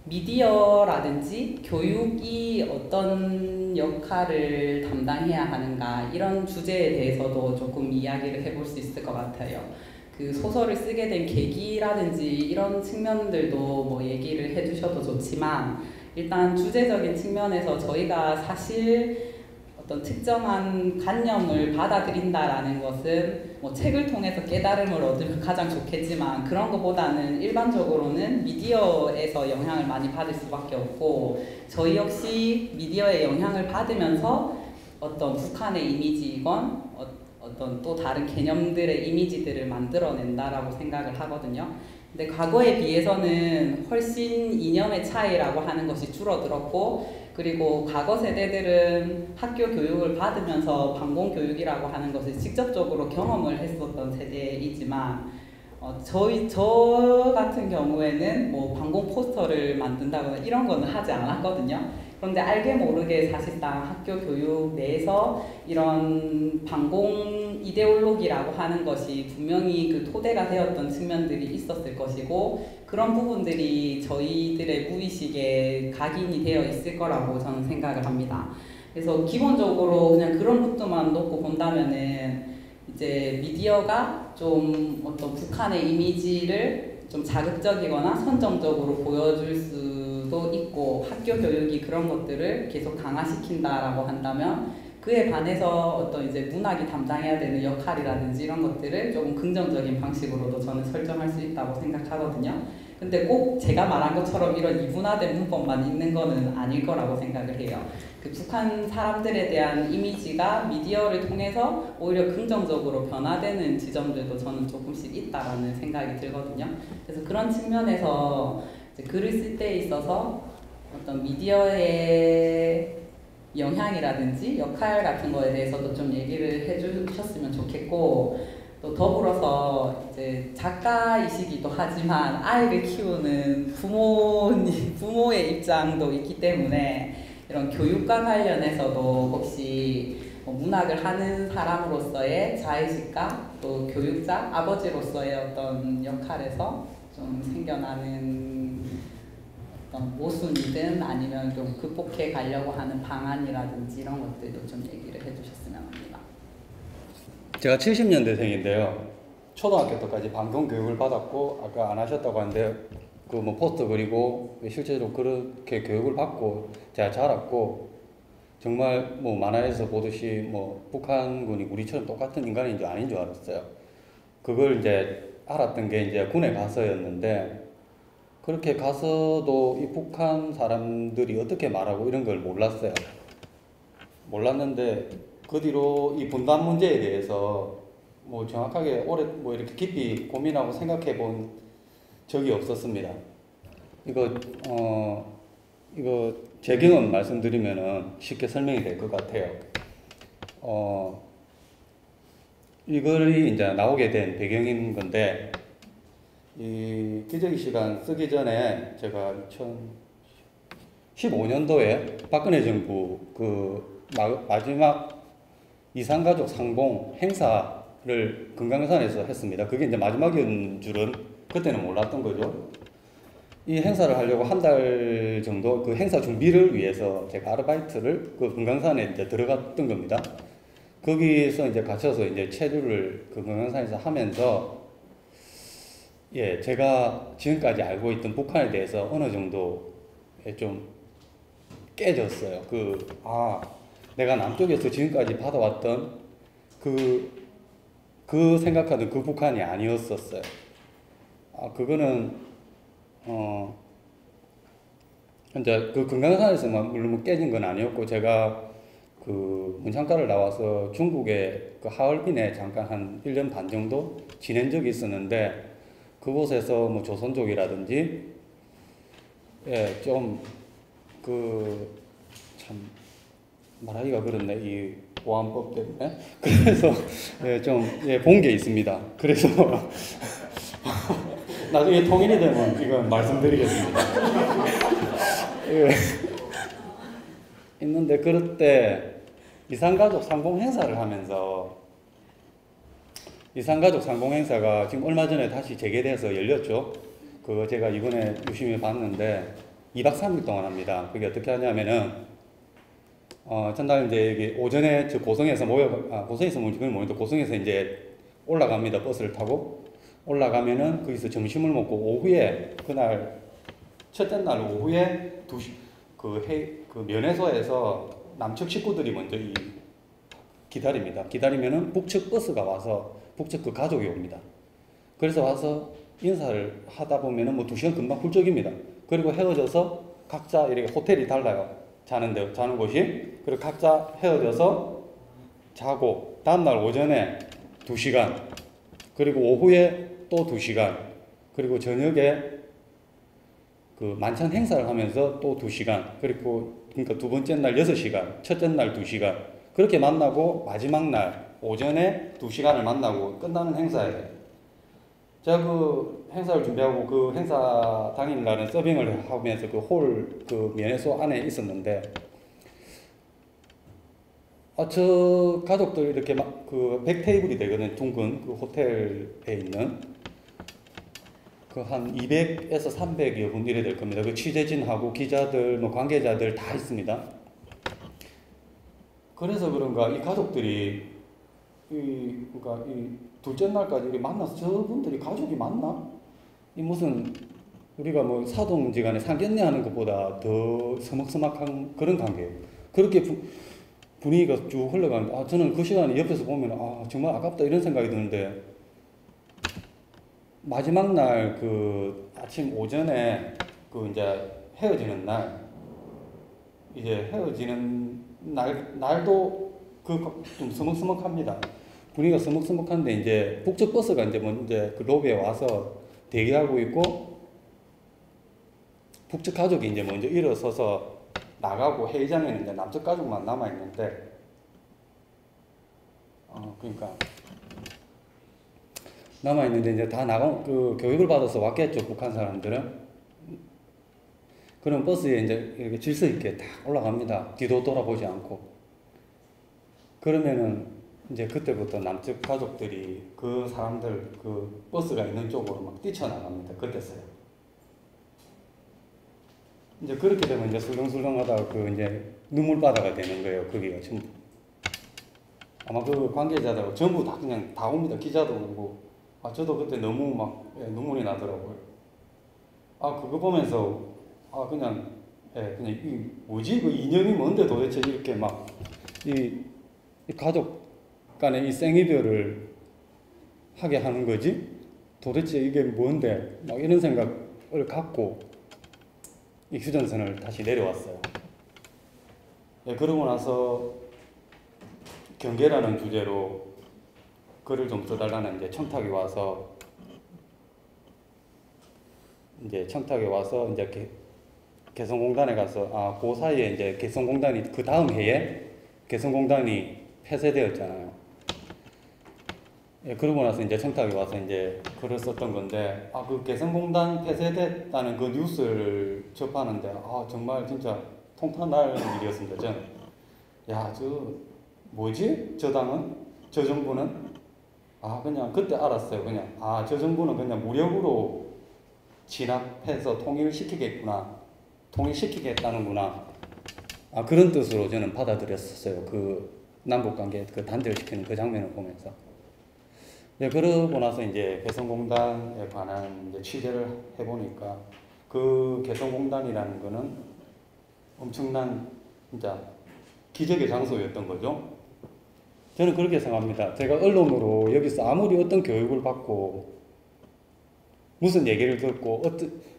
미디어라든지 교육이 어떤 역할을 담당해야 하는가 이런 주제에 대해서도 조금 이야기를 해볼 수 있을 것 같아요. 그 소설을 쓰게 된 계기라든지 이런 측면들도 뭐 얘기를 해주셔도 좋지만 일단 주제적인 측면에서 저희가 사실 어떤 특정한 관념을 받아들인다라는 것은 뭐 책을 통해서 깨달음을 얻으면 가장 좋겠지만 그런 것보다는 일반적으로는 미디어에서 영향을 많이 받을 수밖에 없고 저희 역시 미디어의 영향을 받으면서 어떤 북한의 이미지이건 어떤 또 다른 개념들의 이미지들을 만들어낸다라고 생각을 하거든요. 근데 과거에 비해서는 훨씬 이념의 차이라고 하는 것이 줄어들었고, 그리고 과거 세대들은 학교 교육을 받으면서 반공교육이라고 하는 것을 직접적으로 경험을 했었던 세대이지만, 저 같은 경우에는 뭐 반공 포스터를 만든다거나 이런 거는 하지 않았거든요. 그런데 알게 모르게 사실상 학교 교육 내에서 이런 반공 이데올로기라고 하는 것이 분명히 그 토대가 되었던 측면들이 있었을 것이고, 그런 부분들이 저희들의 무의식에 각인이 되어 있을 거라고 저는 생각을 합니다. 그래서 기본적으로 그냥 그런 것도만 놓고 본다면은 이제 미디어가 좀 어떤 북한의 이미지를 좀 자극적이거나 선정적으로 보여줄 수도 있고, 학교 교육이 그런 것들을 계속 강화시킨다라고 한다면 그에 반해서 어떤 이제 문학이 담당해야 되는 역할이라든지 이런 것들을 조금 긍정적인 방식으로도 저는 설정할 수 있다고 생각하거든요. 근데 꼭 제가 말한 것처럼 이런 이분화된 문법만 있는 거는 아닐 거라고 생각을 해요. 그 북한 사람들에 대한 이미지가 미디어를 통해서 오히려 긍정적으로 변화되는 지점들도 저는 조금씩 있다라는 생각이 들거든요. 그래서 그런 측면에서 이제 글을 쓸 때 있어서 어떤 미디어의 영향이라든지 역할 같은 거에 대해서도 좀 얘기를 해주셨으면 좋겠고, 또 더불어서 이제 작가이시기도 하지만 아이를 키우는 부모의 입장도 있기 때문에 이런 교육과 관련해서도 혹시 문학을 하는 사람으로서의 자의식과 또 교육자, 아버지로서의 어떤 역할에서 좀 생겨나는 어떤 모순이든 아니면 좀 극복해 가려고 하는 방안이라든지 이런 것들도 좀 얘기를 해주셨으면 합니다. 제가 70년대생인데요. 초등학교 때까지 반공 교육을 받았고, 아까 안 하셨다고 하는데 그 뭐 포스터 그리고 실제로 그렇게 교육을 받고 제가 자랐고, 정말 뭐 만화에서 보듯이 뭐 북한군이 우리처럼 똑같은 인간인 줄 아닌 줄 알았어요. 그걸 이제 알았던 게 이제 군에 가서였는데, 그렇게 가서도 이 북한 사람들이 어떻게 말하고 이런 걸 몰랐어요. 몰랐는데 그 뒤로 이 분단 문제에 대해서 뭐 정확하게 오래 뭐 이렇게 깊이 고민하고 생각해 본 적이 없었습니다. 이거 제 경험 말씀드리면은 쉽게 설명이 될 것 같아요. 이 글이 이제 나오게 된 배경인 건데, 이 기저귀 시간 쓰기 전에 제가 2015년도에 박근혜 정부 그 마지막 이산가족 상봉 행사를 금강산에서 했습니다. 그게 이제 마지막인 줄은 그때는 몰랐던 거죠. 이 행사를 하려고 한 달 정도 그 행사 준비를 위해서 제가 아르바이트를 그 금강산에 이제 들어갔던 겁니다. 거기서 이제 갇혀서 이제 체류를 그 금강산에서 하면서, 예, 제가 지금까지 알고 있던 북한에 대해서 어느 정도 좀 깨졌어요. 내가 남쪽에서 지금까지 받아왔던 그 생각하던 그 북한이 아니었었어요. 그거는, 이제 그 금강산에서만 물론 깨진 건 아니었고, 제가 그 문창가를 나와서 중국의 그 하얼빈에 잠깐 한 1년 반 정도 지낸 적이 있었는데, 그곳에서 뭐 조선족이라든지, 예, 좀, 참, 말하기가 그렇네, 이 보안법 때문에. 그래서, 예, 좀, 예, 본 게 있습니다. 그래서, 나중에 통일이 되면 이건 말씀드리겠습니다. 예. 있는데, 그럴 때, 이산가족 상봉 행사를 하면서, 이산가족 상봉 행사가 지금 얼마 전에 다시 재개돼서 열렸죠. 그거 제가 이번에 유심히 봤는데 2박 3일 동안 합니다. 그게 어떻게 하냐면은 전날 이제 여기 오전에 저 고성에서 고성에서 모이는데 고성에서 이제 올라갑니다. 버스를 타고 올라가면은 거기서 점심을 먹고 오후에 그날 첫째 날 오후에 2시 그 면회소에서 남측 식구들이 먼저 기다립니다. 기다리면은 북측 버스가 와서 북측 그 가족이 옵니다. 그래서 와서 인사를 하다 보면은 뭐 2시간 금방 훌쩍입니다. 그리고 헤어져서 각자 이렇게 호텔이 달라요. 자는 곳이. 그리고 각자 헤어져서 자고, 다음날 오전에 2시간, 그리고 오후에 또 2시간, 그리고 저녁에 그 만찬 행사를 하면서 또 2시간, 그리고 그러니까 두 번째 날 6시간, 첫째 날 2시간, 그렇게 만나고 마지막 날 오전에 2시간을 만나고 끝나는 행사예요. 제가 그 행사를 준비하고 그 행사 당일날은 서빙을 하면서 그 홀 그 면회소 안에 있었는데, 저 가족들 이렇게 막 그 100테이블이 되거든. 둥근 그 호텔에 있는 그 한 200에서 300여 분 이래 될 겁니다. 그 취재진하고 기자들, 뭐 관계자들 다 있습니다. 그래서 그런가 이 가족들이 그러니까 이 둘째 날까지 이렇게 만나서 저분들이 가족이 맞나? 이 무슨 우리가 뭐 사동지간에 상견례 하는 것보다 더 서먹서먹한 그런 관계예요. 그렇게 분위기가 쭉 흘러가는데, 저는 그 시간에 옆에서 보면 정말 아깝다 이런 생각이 드는데, 마지막 날 그 아침 오전에 그 이제 헤어지는 날, 이제 헤어지는 날도 그 좀 서먹서먹합니다. 분위기가 서먹서먹한데, 이제 북측 버스가 이제 먼저 그 로비에 와서 대기하고 있고, 북측 가족이 이제 먼저 일어서서 나가고 회의장에는 이제 남쪽 가족만 남아 있는데, 그러니까 남아 있는데 이제 다 나가 그 교육을 받아서 왔겠죠, 북한 사람들은. 그럼 버스에 이제 이렇게 질서 있게 딱 올라갑니다. 뒤도 돌아보지 않고. 그러면은 이제 그때부터 남측 가족들이 그 사람들 그 버스가 있는 쪽으로 막 뛰쳐나갑니다. 그때서요. 이제 그렇게 되면 이제 술렁술렁하다가 그 이제 눈물바다가 되는 거예요. 거기가 전부. 아마 그 관계자들 전부 다 그냥 다 옵니다. 기자도 오고. 저도 그때 너무 막 눈물이 나더라고요. 그거 보면서 그냥 이 뭐지 그 인연이 뭔데 도대체 이렇게 막 이 가족 간의 이 생이별을 하게 하는 거지? 도대체 이게 뭔데? 막 이런 생각을 갖고 이 휴전선을 다시 내려왔어요. 그러고 나서 경계라는 주제로 글을 좀 써달라는 이제 청탁이 와서 이제 개성공단에 가서 그 사이에 이제 개성공단이 그 다음 해에 개성공단이 폐쇄되었잖아요. 그러고 나서 이제 청탁이 와서 이제 글을 썼던 건데, 그 개성공단 폐쇄됐다는 그 뉴스를 접하는데, 정말 진짜 통탄 날 일이었습니다. 저는. 뭐지? 저 당은? 저 정부는? 그냥 그때 알았어요. 그냥, 저 정부는 그냥 무력으로 진압해서 통일시키겠구나. 통일시키겠다는구나. 그런 뜻으로 저는 받아들였었어요. 그 남북관계 그 단절시키는 그 장면을 보면서. 그러고 나서 이제 개성공단에 관한 이제 취재를 해보니까 그 개성공단이라는 거는 엄청난 진짜 기적의 장소였던 거죠. 저는 그렇게 생각합니다. 제가 언론으로 여기서 아무리 어떤 교육을 받고 무슨 얘기를 듣고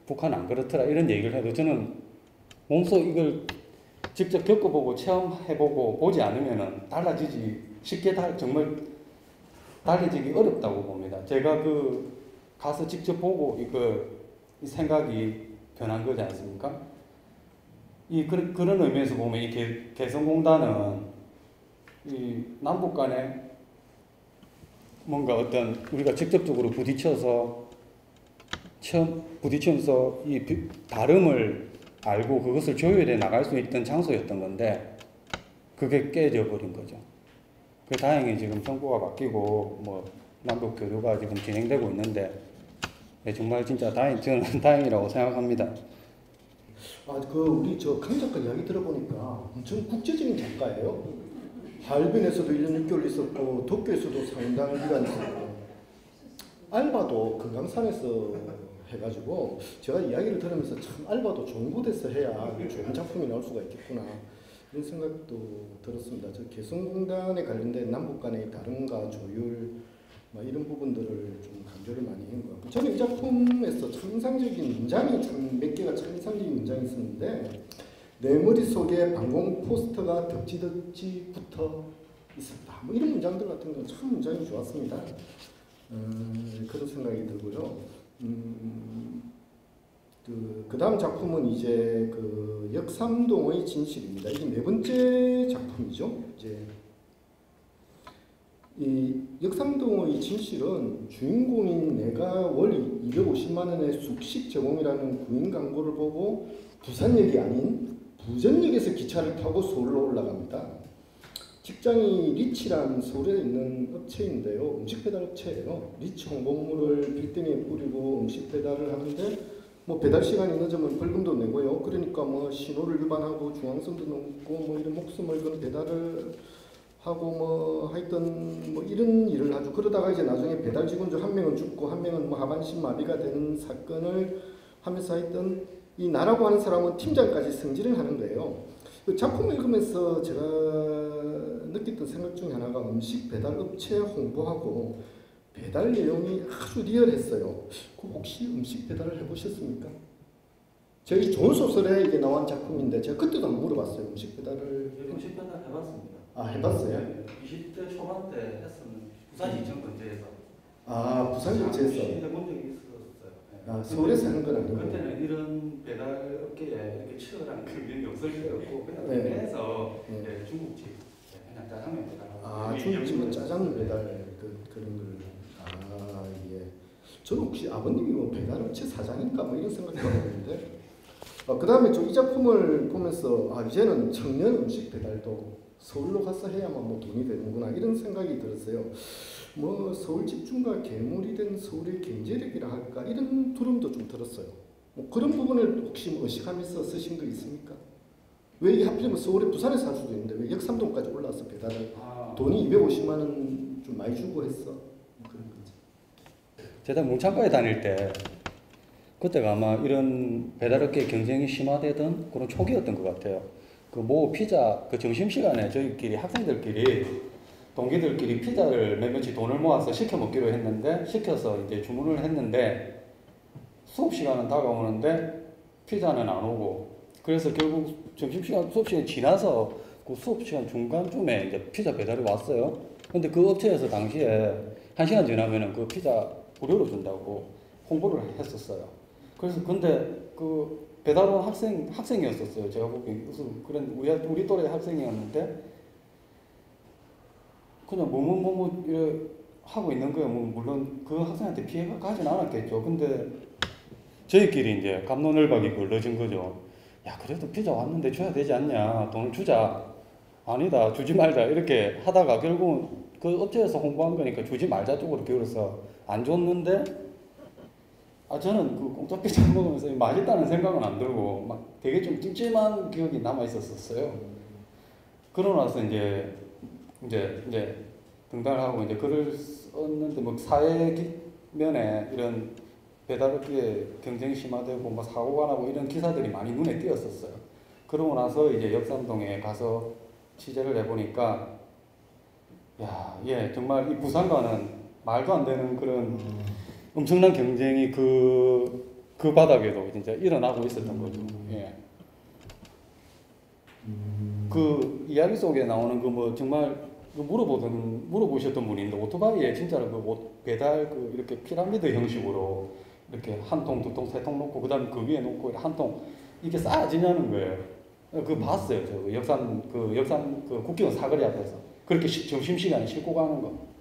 북한 안 그렇더라 이런 얘기를 해도 저는 몸소 이걸 직접 겪어보고 체험해보고 보지 않으면은 정말 달라지기 어렵다고 봅니다. 제가 가서 직접 보고 이 생각이 변한 거지 않습니까? 그런 의미에서 보면 이 개성공단은 이 남북 간에 뭔가 우리가 직접적으로 부딪혀서 이 다름을 알고 그것을 조율해 나갈 수 있던 장소였던 건데, 그게 깨져 버린 거죠. 다행히 지금 정부가 바뀌고 뭐 남북 교류가 지금 진행되고 있는데, 정말 진짜 저는 다행이라고 생각합니다. 우리 강 작가 이야기 들어보니까 엄청 국제적인 작가예요. 하얼빈에서도 1년 6개월 있었고 도쿄에서도 상당 기간 있었고, 알바도 금강산에서 해가지고 제가 이야기를 들으면서 참 알바도 좋은 곳에서 해야 좋은 작품이 나올 수가 있겠구나 이런 생각도 들었습니다. 저 개성공단에 관련된 남북 간의 다름과 조율 이런 부분들을 좀 강조를 많이 한 것 같고, 저는 이 작품에서 참 인상적인 문장이 몇 개가 참 인상적인 문장이 있었는데, 내 머릿속에 방공 포스터가 덕지덕지 붙어 있었다. 뭐 이런 문장들 같은 경우는 참 문장이 좋았습니다. 그런 생각이 들고요. 그 다음 작품은 이제 그 역삼동의 진실입니다. 이게 네 번째 작품이죠. 이제 이 역삼동의 진실은 주인공인 내가 월 250만 원의 숙식 제공이라는 구인 광고를 보고 부산역이 아닌 부전역에서 기차를 타고 서울로 올라갑니다. 직장이 리치라는 서울에 있는 업체인데요. 음식 배달 업체예요. 리치 홍보물을 빌딩에 뿌리고 음식 배달을 하는데 뭐 배달 시간이 늦으면 벌금도 내고요. 그러니까 뭐 신호를 위반하고 중앙선도 넘고 뭐 이런 목숨을 건 배달을 하고 뭐 하여튼 뭐 이런 일을 하죠. 그러다가 이제 나중에 배달 직원 중 한 명은 죽고 한 명은 뭐 하반신 마비가 되는 사건을 하면서 하여튼 이 나라고 하는 사람은 팀장까지 승진을 하는 거예요. 그 작품을 읽으면서 제가 느꼈던 생각 중에 하나가 음식 배달 업체 홍보하고 배달 내용이 아주 리얼했어요. 그 혹시 음식 배달을 해보셨습니까? 제일 좋은 소설에 이게 나온 작품인데 제가 그때도 한번 물어봤어요. 음식 배달을 음식 배달 해봤습니다. 아 해봤어요? 20대 초반 때 했었는데 부산 이천 근처에서. 아 부산 근처에서 해본 적이 있었어요. 아 서울에서 하는 건 아니고 그때는 이런 배달 업계에 이렇게 치열한 경쟁이 없을 때였고 그냥 네. 동네에서 네. 중국집 그냥 짜장면 배달하고. 아 중국집은 짜장면 배달 그런 걸 예. 저는 혹시 아버님이 뭐 배달업체 사장인가 뭐 이런 생각이 들었는데 그 다음에 이 작품을 보면서 이제는 청년 음식 배달도 서울로 가서 해야만 뭐 돈이 되는구나 이런 생각이 들었어요. 뭐 서울 집중과 괴물이 된 서울의 경제력이라 할까 이런 두려움도 좀 들었어요. 뭐 그런 부분을 혹시 뭐 의식하면서 쓰신 거 있습니까? 왜 이게 하필이면 서울에 부산에서 할 수도 있는데 왜 역삼동까지 올라와서 배달을 돈이 250만 원 좀 많이 주고 했어? 뭐 그런 거지. 제가 문창가에 다닐 때 그때가 아마 이런 배달업계 경쟁이 심화되던 그런 초기였던 것 같아요. 그 모 피자 그 점심시간에 저희끼리 학생들끼리 동기들끼리 피자를 몇몇이 돈을 모아서 시켜 먹기로 했는데 시켜서 이제 주문을 했는데 수업 시간은 다가오는데 피자는 안 오고 그래서 결국 점심시간 수업 시간 지나서 그 수업 시간 중간쯤에 이제 피자 배달이 왔어요. 근데 그 업체에서 당시에 1시간 지나면은 그 피자 무료로 준다고 홍보를 했었어요. 그래서 근데 그 배달 온 학생이었었어요. 제가 보기엔 무슨 그런 우리 또래 학생이었는데 그냥 뭐뭐 하고 있는 거예요. 뭐 물론 그 학생한테 피해가 가진 않았겠죠. 근데 저희끼리 이제 갑론을박이 걸러진 거죠. 야 그래도 피자 왔는데 줘야 되지 않냐. 돈을 주자. 아니다 주지 말자 이렇게 하다가 결국은 그 업체에서 홍보한 거니까 주지 말자 쪽으로 기울어서 안 줬는데 저는 그 공짜 피자 먹으면서 맛있다는 생각은 안 들고 막 되게 좀 찜찜한 기억이 남아 있었어요. 그러고 나서 이제 등단을 하고 이제 글을 썼는데 뭐 사회면에 이런 배달업계 경쟁이 심화되고 뭐 사고가 나고 이런 기사들이 많이 눈에 띄었었어요. 그러고 나서 이제 역삼동에 가서 취재를 해보니까 정말 이 부산과는 말도 안 되는 그런 엄청난 경쟁이 그 바닥에도 진짜 일어나고 있었던 거죠. 예. 그 이야기 속에 나오는 그 뭐 정말 물어보셨던 분이 있는데 오토바이에 진짜로 그 배달 이렇게 피라미드 형식으로 이렇게 한 통, 두 통, 세 통 놓고 그다음에 그 위에 놓고 한 통 이게 쌓아지냐는 거예요. 그거 봤어요. 저 역삼 국기원 사거리 앞에서 그렇게 점심시간에 싣고 가는 거.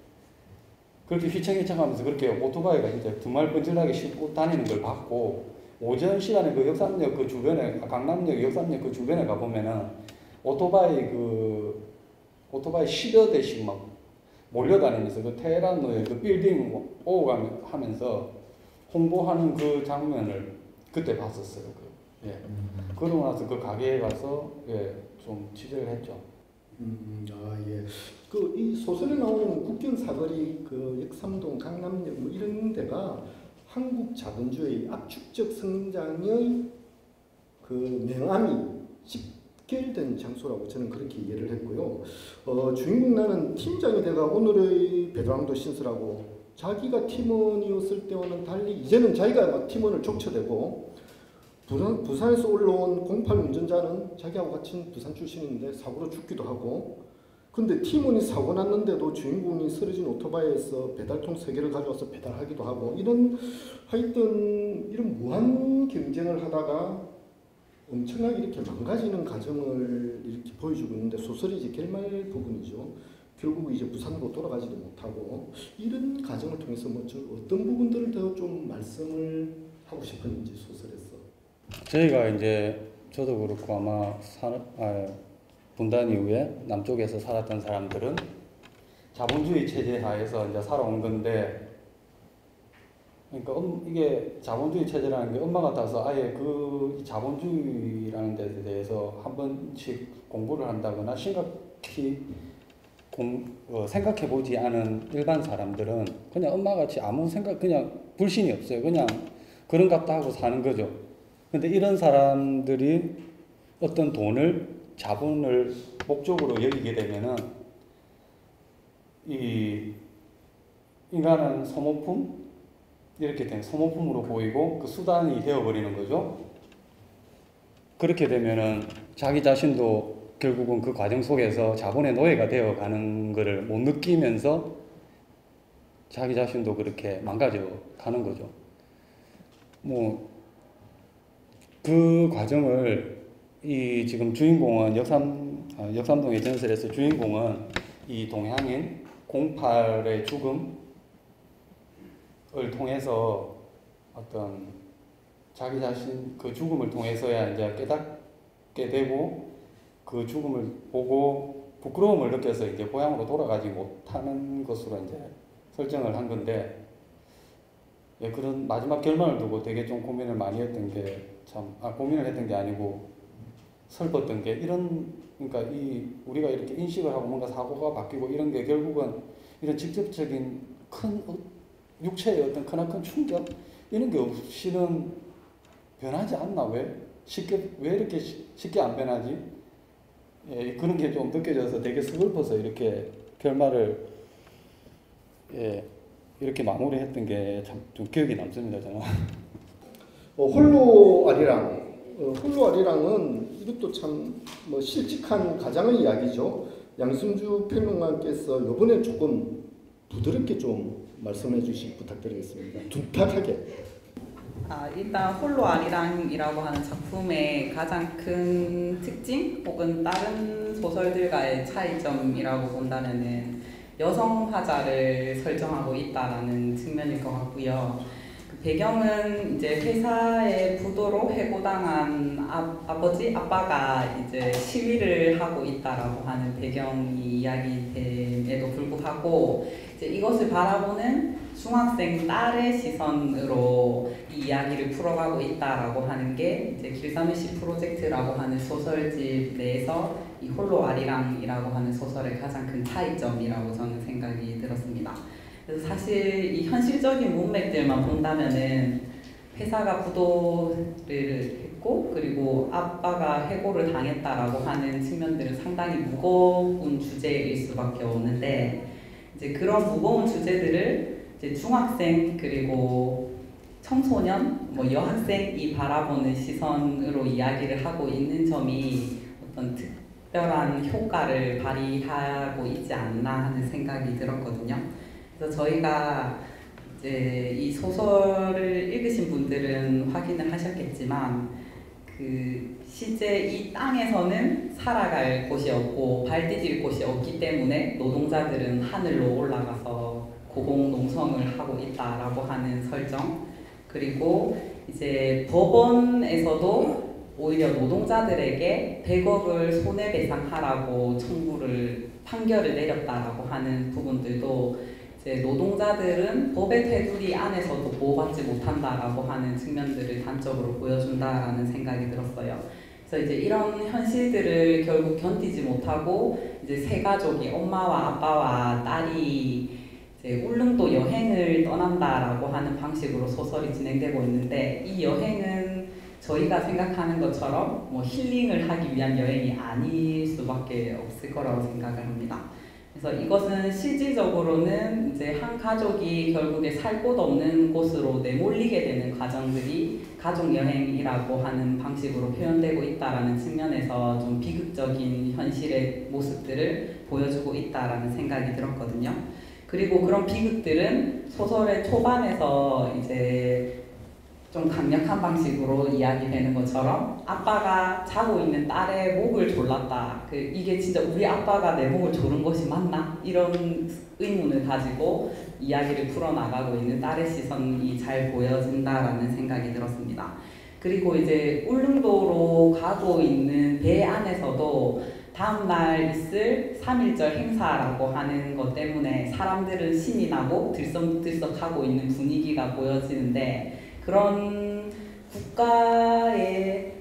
그렇게 휘청휘청하면서 그렇게 오토바이가 이제 두말 번질나게 싣고 다니는 걸 봤고 오전 시간에 그 역삼역 그 주변에 강남역 역삼역 그 주변에 가 보면은 오토바이 10여 대씩 막 몰려다니면서 그 테헤란로의 그 빌딩 오고 하면서 홍보하는 그 장면을 그때 봤었어요. 그러고 나서 그 가게에 가서 좀 취재를 했죠. 예. 이 소설에 나오는 국경 사거리 역삼동 강남역 뭐 이런 데가 한국 자본주의 압축적 성장의 명암이 집결된 장소라고 저는 그렇게 이해를 했고요. 주인공 나는 팀장이 돼가 오늘의 배달왕도 신설하고 자기가 팀원이었을 때와는 달리 이제는 자기가 막 팀원을 족쳐대고 부산에서 올라온 08 운전자는 자기하고 같이 부산 출신인데 사고로 죽기도 하고 근데 팀원이 사고 났는데도 주인공이 쓰러진 오토바이에서 배달통 3개를 가져와서 배달하기도 하고 이런 하여튼 이런 무한 경쟁을 하다가 엄청나게 이렇게 망가지는 과정을 이렇게 보여주고 있는데 소설이 이제 결말 부분이죠. 결국 이제 부산으로 돌아가지도 못하고 이런 과정을 통해서 뭐 어떤 부분들을 더 좀 말씀을 하고 싶었는지 소설에서. 저희가 이제 저도 그렇고 아마 분단 이후에 남쪽에서 살았던 사람들은 자본주의 체제 하에서 이제 살아온 건데, 그러니까 이게 자본주의 체제라는 게 엄마 같아서 아예 그 자본주의라는 데 대해서 한 번씩 공부를 한다거나 심각히 생각해 보지 않은 일반 사람들은 그냥 엄마같이 아무 생각, 그냥 불신이 없어요. 그냥 그런 같다 하고 사는 거죠. 근데 이런 사람들이 어떤 돈을, 자본을 목적으로 여기게 되면은 이 인간은 소모품, 이렇게 된 소모품으로 보이고 그 수단이 되어버리는 거죠. 그렇게 되면은 자기 자신도 결국은 그 과정 속에서 자본의 노예가 되어가는 것을 못 느끼면서 자기 자신도 그렇게 망가져 가는 거죠. 뭐 그 과정을 이 지금 주인공은 역삼동의 전설에서 주인공은 이 동양인 08의 죽음을 통해서 어떤 자기 자신 그 죽음을 통해서야 이제 깨닫게 되고 그 죽음을 보고 부끄러움을 느껴서 이제 고향으로 돌아가지 못하는 것으로 이제 설정을 한 건데, 예, 그런 마지막 결말을 두고 되게 좀 고민을 많이 했던 게 고민을 했던 게 아니고 슬펐던 게 그러니까 우리가 이렇게 인식을 하고 뭔가 사고가 바뀌고 이런 게 결국은 이런 직접적인 큰 육체의 어떤 크나큰 충격 이런 게 없이는 변하지 않나? 왜 이렇게 쉽게 안 변하지? 예, 그런 게 좀 느껴져서 되게 슬퍼서 이렇게 결말을 이렇게 마무리했던 게 참 좀 기억이 남습니다, 저는. 홀로 아리랑은 이것도 참 뭐 실직한 가장의 이야기죠. 양승주 평론가께서 이번에 조금 부드럽게 좀 말씀해 주시기 부탁드리겠습니다. 둔탁하게. 일단 홀로 아리랑이라고 하는 작품의 가장 큰 특징 혹은 다른 소설들과의 차이점이라고 본다면은 여성 화자를 설정하고 있다라는 측면일 것 같고요. 그 배경은 이제 회사의 부도로 해고당한 아빠가 이제 시위를 하고 있다라고 하는 배경이 이야기됨에도 불구하고 이제 이것을 바라보는 중학생 딸의 시선으로 이 이야기를 풀어가고 있다라고 하는 게 이제 길사메시 프로젝트라고 하는 소설집 내에서 이 홀로 아리랑이라고 하는 소설의 가장 큰 차이점이라고 저는 생각이 들었습니다. 그래서 사실 이 현실적인 문맥들만 본다면은 회사가 부도를 했고 그리고 아빠가 해고를 당했다라고 하는 측면들은 상당히 무거운 주제일 수밖에 없는데 이제 그런 무거운 주제들을 이제 중학생 그리고 청소년, 뭐 여학생이 바라보는 시선으로 이야기를 하고 있는 점이 어떤 특별한 효과를 발휘하고 있지 않나 하는 생각이 들었거든요. 그래서 저희가 이제 이 소설을 읽으신 분들은 확인을 하셨겠지만 그 실제 이 땅에서는 살아갈 곳이 없고 발디딜 곳이 없기 때문에 노동자들은 하늘로 올라가서 고공농성을 하고 있다라고 하는 설정, 그리고 이제 법원에서도 오히려 노동자들에게 100억을 손해배상하라고 판결을 내렸다라고 하는 부분들도 이제 노동자들은 법의 테두리 안에서도 보호받지 못한다라고 하는 측면들을 단적으로 보여준다라는 생각이 들었어요. 그래서 이제 이런 현실들을 결국 견디지 못하고 이제 세 가족이 엄마와 아빠와 딸이 이제 울릉도 여행을 떠난다라고 하는 방식으로 소설이 진행되고 있는데 이 여행은 저희가 생각하는 것처럼 뭐 힐링을 하기 위한 여행이 아닐 수밖에 없을 거라고 생각을 합니다. 그래서 이것은 실질적으로는 이제 한 가족이 결국에 살 곳 없는 곳으로 내몰리게 되는 과정들이 가족 여행이라고 하는 방식으로 표현되고 있다라는 측면에서 좀 비극적인 현실의 모습들을 보여주고 있다라는 생각이 들었거든요. 그리고 그런 비극들은 소설의 초반에서 이제 좀 강력한 방식으로 이야기되는 것처럼 아빠가 자고 있는 딸의 목을 졸랐다. 이게 진짜 우리 아빠가 내 목을 조른 것이 맞나? 이런 의문을 가지고 이야기를 풀어나가고 있는 딸의 시선이 잘 보여진다라는 생각이 들었습니다. 그리고 이제 울릉도로 가고 있는 배 안에서도 다음날 있을 3.1절 행사라고 하는 것 때문에 사람들은 신이 나고 들썩들썩하고 있는 분위기가 보여지는데 그런 국가의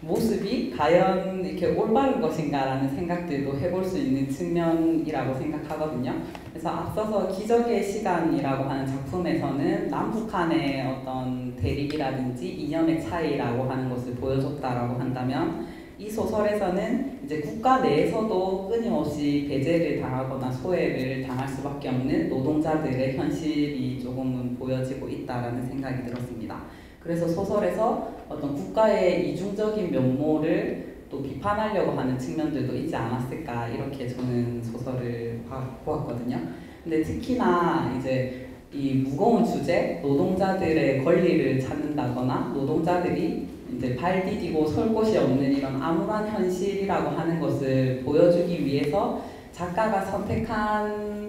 모습이 과연 이렇게 올바른 것인가라는 생각들도 해볼 수 있는 측면이라고 생각하거든요. 그래서 앞서서 기적의 시간이라고 하는 작품에서는 남북한의 어떤 대립이라든지 이념의 차이라고 하는 것을 보여줬다라고 한다면 이 소설에서는 이제 국가 내에서도 끊임없이 배제를 당하거나 소외를 당할 수밖에 없는 노동자들의 현실이 조금은 보여지고 있다라는 생각이 들었습니다. 그래서 소설에서 어떤 국가의 이중적인 면모를 또 비판하려고 하는 측면들도 있지 않았을까 이렇게 저는 소설을 보았거든요. 근데 특히나 이제 이 무거운 주제, 노동자들의 권리를 찾는다거나 노동자들이 이제 발 디디고 설 곳이 없는 이런 암울한 현실이라고 하는 것을 보여주기 위해서 작가가 선택한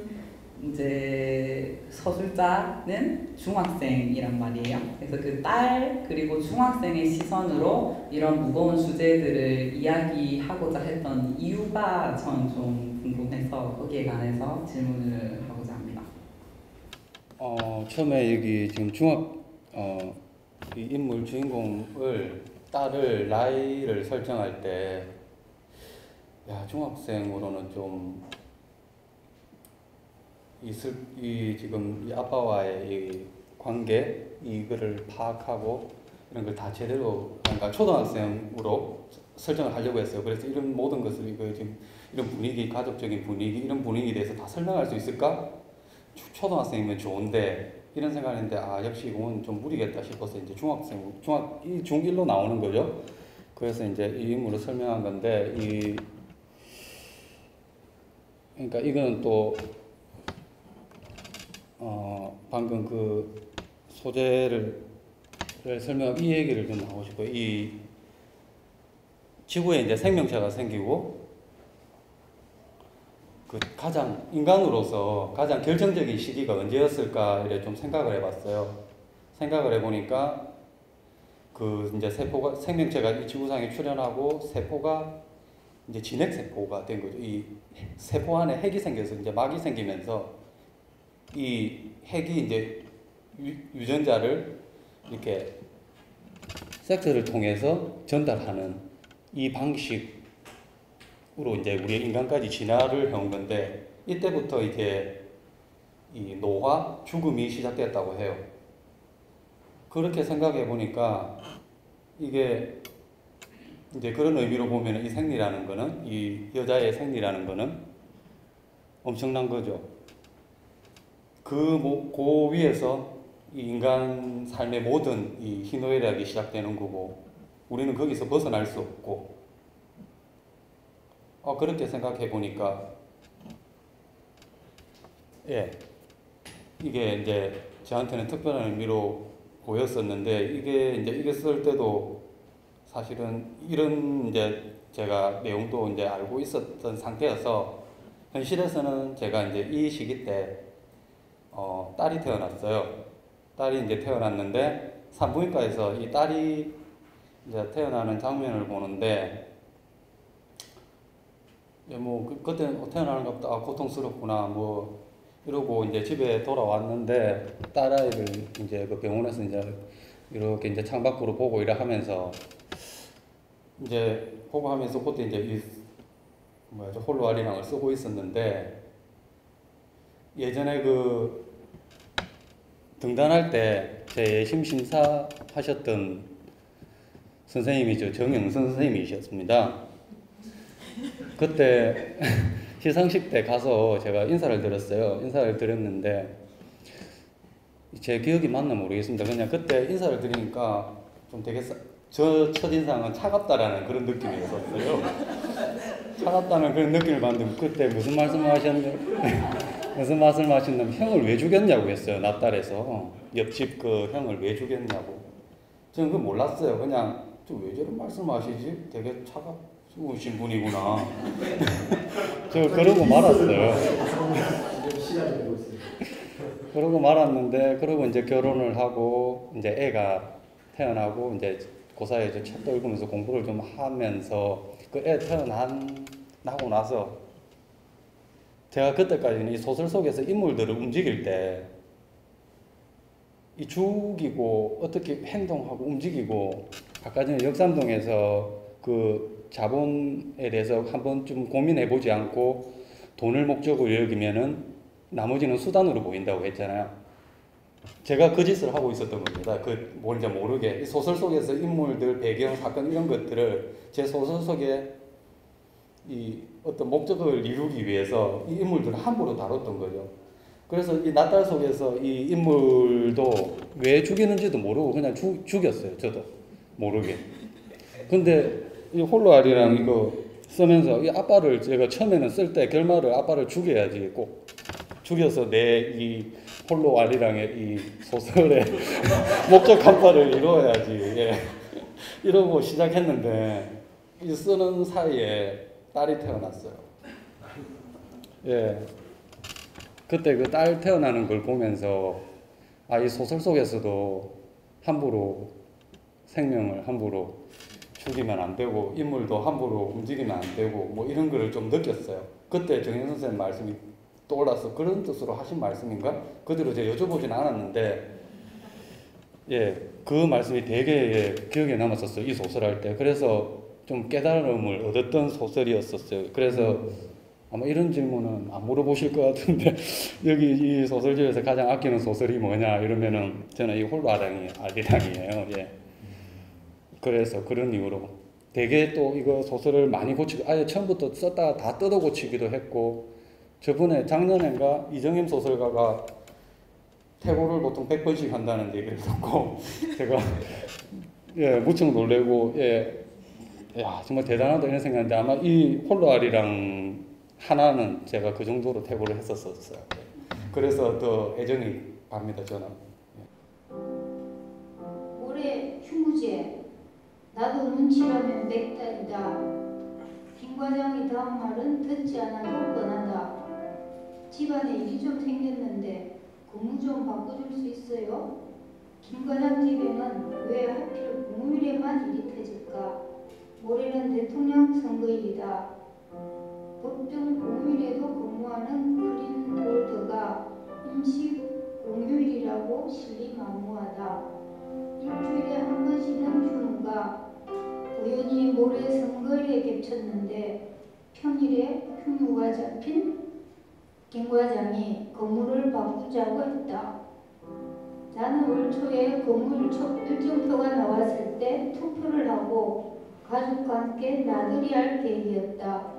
이제 서술자는 중학생이란 말이에요. 그래서 그 딸 그리고 중학생의 시선으로 이런 무거운 주제들을 이야기하고자 했던 이유가 전 좀 궁금해서 거기에 관해서 질문을 하고자 합니다. 처음에 여기 지금 이 인물 주인공을 딸을 나이를 설정할 때 중학생으로는 좀 지금 이 아빠와의 이 관계 이거를 파악하고 이런 걸 다 제대로 그러니까 초등학생으로 설정을 하려고 했어요. 그래서 이런 모든 것을 지금 이런 분위기, 가족적인 분위기 이런 분위기에 대해서 다 설명할 수 있을까? 초등학생이면 좋은데 이런 생각을 했는데 역시 이건 좀 무리겠다 싶어서 이제 중1로 나오는 거죠. 그래서 이제 이 인물을 설명한 건데 그러니까 이거는 또 방금 그 소재를 설명한 이 얘기를 좀 하고 싶어요. 이 지구에 이제 생명체가 생기고 인간으로서 가장 결정적인 시기가 언제였을까 이래 좀 생각을 해봤어요. 생각을 해보니까 이제 생명체가 이 지구상에 출현하고 세포가 이제 진핵 세포가 된 거죠. 이 세포 안에 핵이 생겨서 이제 막이 생기면서 이 핵이 이제 유전자를 이렇게 섹스를 통해서 전달하는 이 방식으로 이제 우리 인간까지 진화를 해온 건데 이때부터 이제 이 노화, 죽음이 시작됐다고 해요. 그렇게 생각해 보니까 이게 이제 그런 의미로 보면 이 생리라는 거는 이 여자의 생리라는 거는 엄청난 거죠. 그 위에서 이 인간 삶의 모든 이 희노애락이 시작되는 거고 우리는 거기서 벗어날 수 없고 그렇게 생각해 보니까 이게 이제 저한테는 특별한 의미로 보였었는데 이게 쓸 때도 사실은 이런 이제 제가 내용도 이제 알고 있었던 상태여서 현실에서는 제가 이제 이 시기 때 딸이 태어났어요. 딸이 이제 태어났는데 산부인과에서 이 딸이 이제 태어나는 장면을 보는데 그때 태어나는 것도 고통스럽구나 이러고 이제 집에 돌아왔는데 딸아이를 이제 그 병원에서 이제 이렇게 이제 창밖으로 보고 이래 하면서 이제 보고 하면서 그때 이제 홀로 아리랑을 쓰고 있었는데 예전에 등단할 때 제 예심 심사 하셨던 선생님이죠. 정영선 선생님이셨습니다. 그때 시상식 때 가서 제가 인사를 드렸어요. 인사를 드렸는데 제 기억이 맞나 모르겠습니다. 그냥 그때 인사를 드리니까 좀 되게 저 첫인상은 차갑다라는 그런 느낌이 있었어요. 차갑다는 그런 느낌을 받는데 그때 무슨 말씀을 하셨는데 무슨 말씀을 하셨냐면 형을 왜 죽였냐고 했어요. 낯달에서 옆집 그 형을 왜 죽였냐고. 저는 그거 몰랐어요. 그냥 좀 왜 저런 말씀하시지? 되게 차가우신 분이구나. 저 그러고 말았어요. 그러고 말았는데 그러고 이제 결혼을 하고 이제 애가 태어나고 이제 고사에 이제 책도 읽으면서 공부를 좀 하면서 그 애 태어나고 나서 제가 그때까지는 이 소설 속에서 인물들을 움직일 때 이 죽이고 어떻게 행동하고 움직이고 아까 전에 역삼동에서 그 자본에 대해서 한번 좀 고민해 보지 않고 돈을 목적으로 여기면은 나머지는 수단으로 보인다고 했잖아요. 제가 그 짓을 하고 있었던 겁니다. 그 뭔지 모르게 이 소설 속에서 인물들 배경 사건 이런 것들을 제 소설 속에 이 어떤 목적을 이루기 위해서 이 인물들을 함부로 다뤘던 거죠. 그래서 이 낫달 속에서 이 인물도 왜 죽이는지도 모르고 그냥 죽였어요. 저도 모르게. 근데 이 홀로알이랑 이거 쓰면서 이 아빠를 제가 처음에는 쓸 때 결말을 아빠를 죽여야지 꼭 죽여서 내 이 홀로알이랑의 이 소설의 목적한 바를 이루어야지. 예. 이러고 시작했는데 이 쓰는 사이에 딸이 태어났어요. 예. 그때 그 딸 태어나는 걸 보면서 아, 이 소설 속에서도 함부로 생명을 함부로 죽이면 안 되고 인물도 함부로 움직이면 안 되고 뭐 이런 거를 좀 느꼈어요. 그때 정현 선생님 말씀이 떠올라서 그런 뜻으로 하신 말씀인가? 그대로 제가 여쭤보진 않았는데 예, 그 말씀이 되게 예, 기억에 남았었어요. 이 소설 할 때. 그래서 좀 깨달음을 얻었던 소설이었었어요. 그래서 아마 이런 질문은 안 물어보실 것 같은데 여기 이 소설 중에서 가장 아끼는 소설이 뭐냐 이러면은 저는 이 홀로알이랑이에요. 예. 그래서 그런 이유로 되게 또 이거 소설을 많이 고치고 아예 처음부터 썼다가 다 뜯어 고치기도 했고 저번에 작년엔가 이정임 소설가가 태고를 보통 100번씩 한다는 얘기를 듣고 제가 예, 무척 놀래고 예, 야 정말 대단하다 이런 생각인데 아마 이 홀로알이랑 하나는 제가 그 정도로 태고를 했었어요. 그래서 더 애정이 갑니다 저는. 올해 휴무제 나도 눈치라면 맥달이다. 김 과장이 다음 말은 듣지 않아도 뻔하다. 집안에 일이 좀 생겼는데 근무 좀 바꿔줄 수 있어요? 김 과장 집에는 왜 하필 공휴일에만 일이 터질까? 모레는 대통령 선거일이다. 법정 공휴일에도 근무하는 그린볼드가 임시 공휴일이라고 신리만무하다. 일주일에 한 번 쉬는 휴무가 우연히 모레 선거일에 겹쳤는데 평일에 휴무가 잡힌 김 과장이 근무를 바꾸자고 했다. 나는 올 초에 근무 일정표가 나왔을 때 투표를 하고 가족과 함께 나들이 할 계획이었다.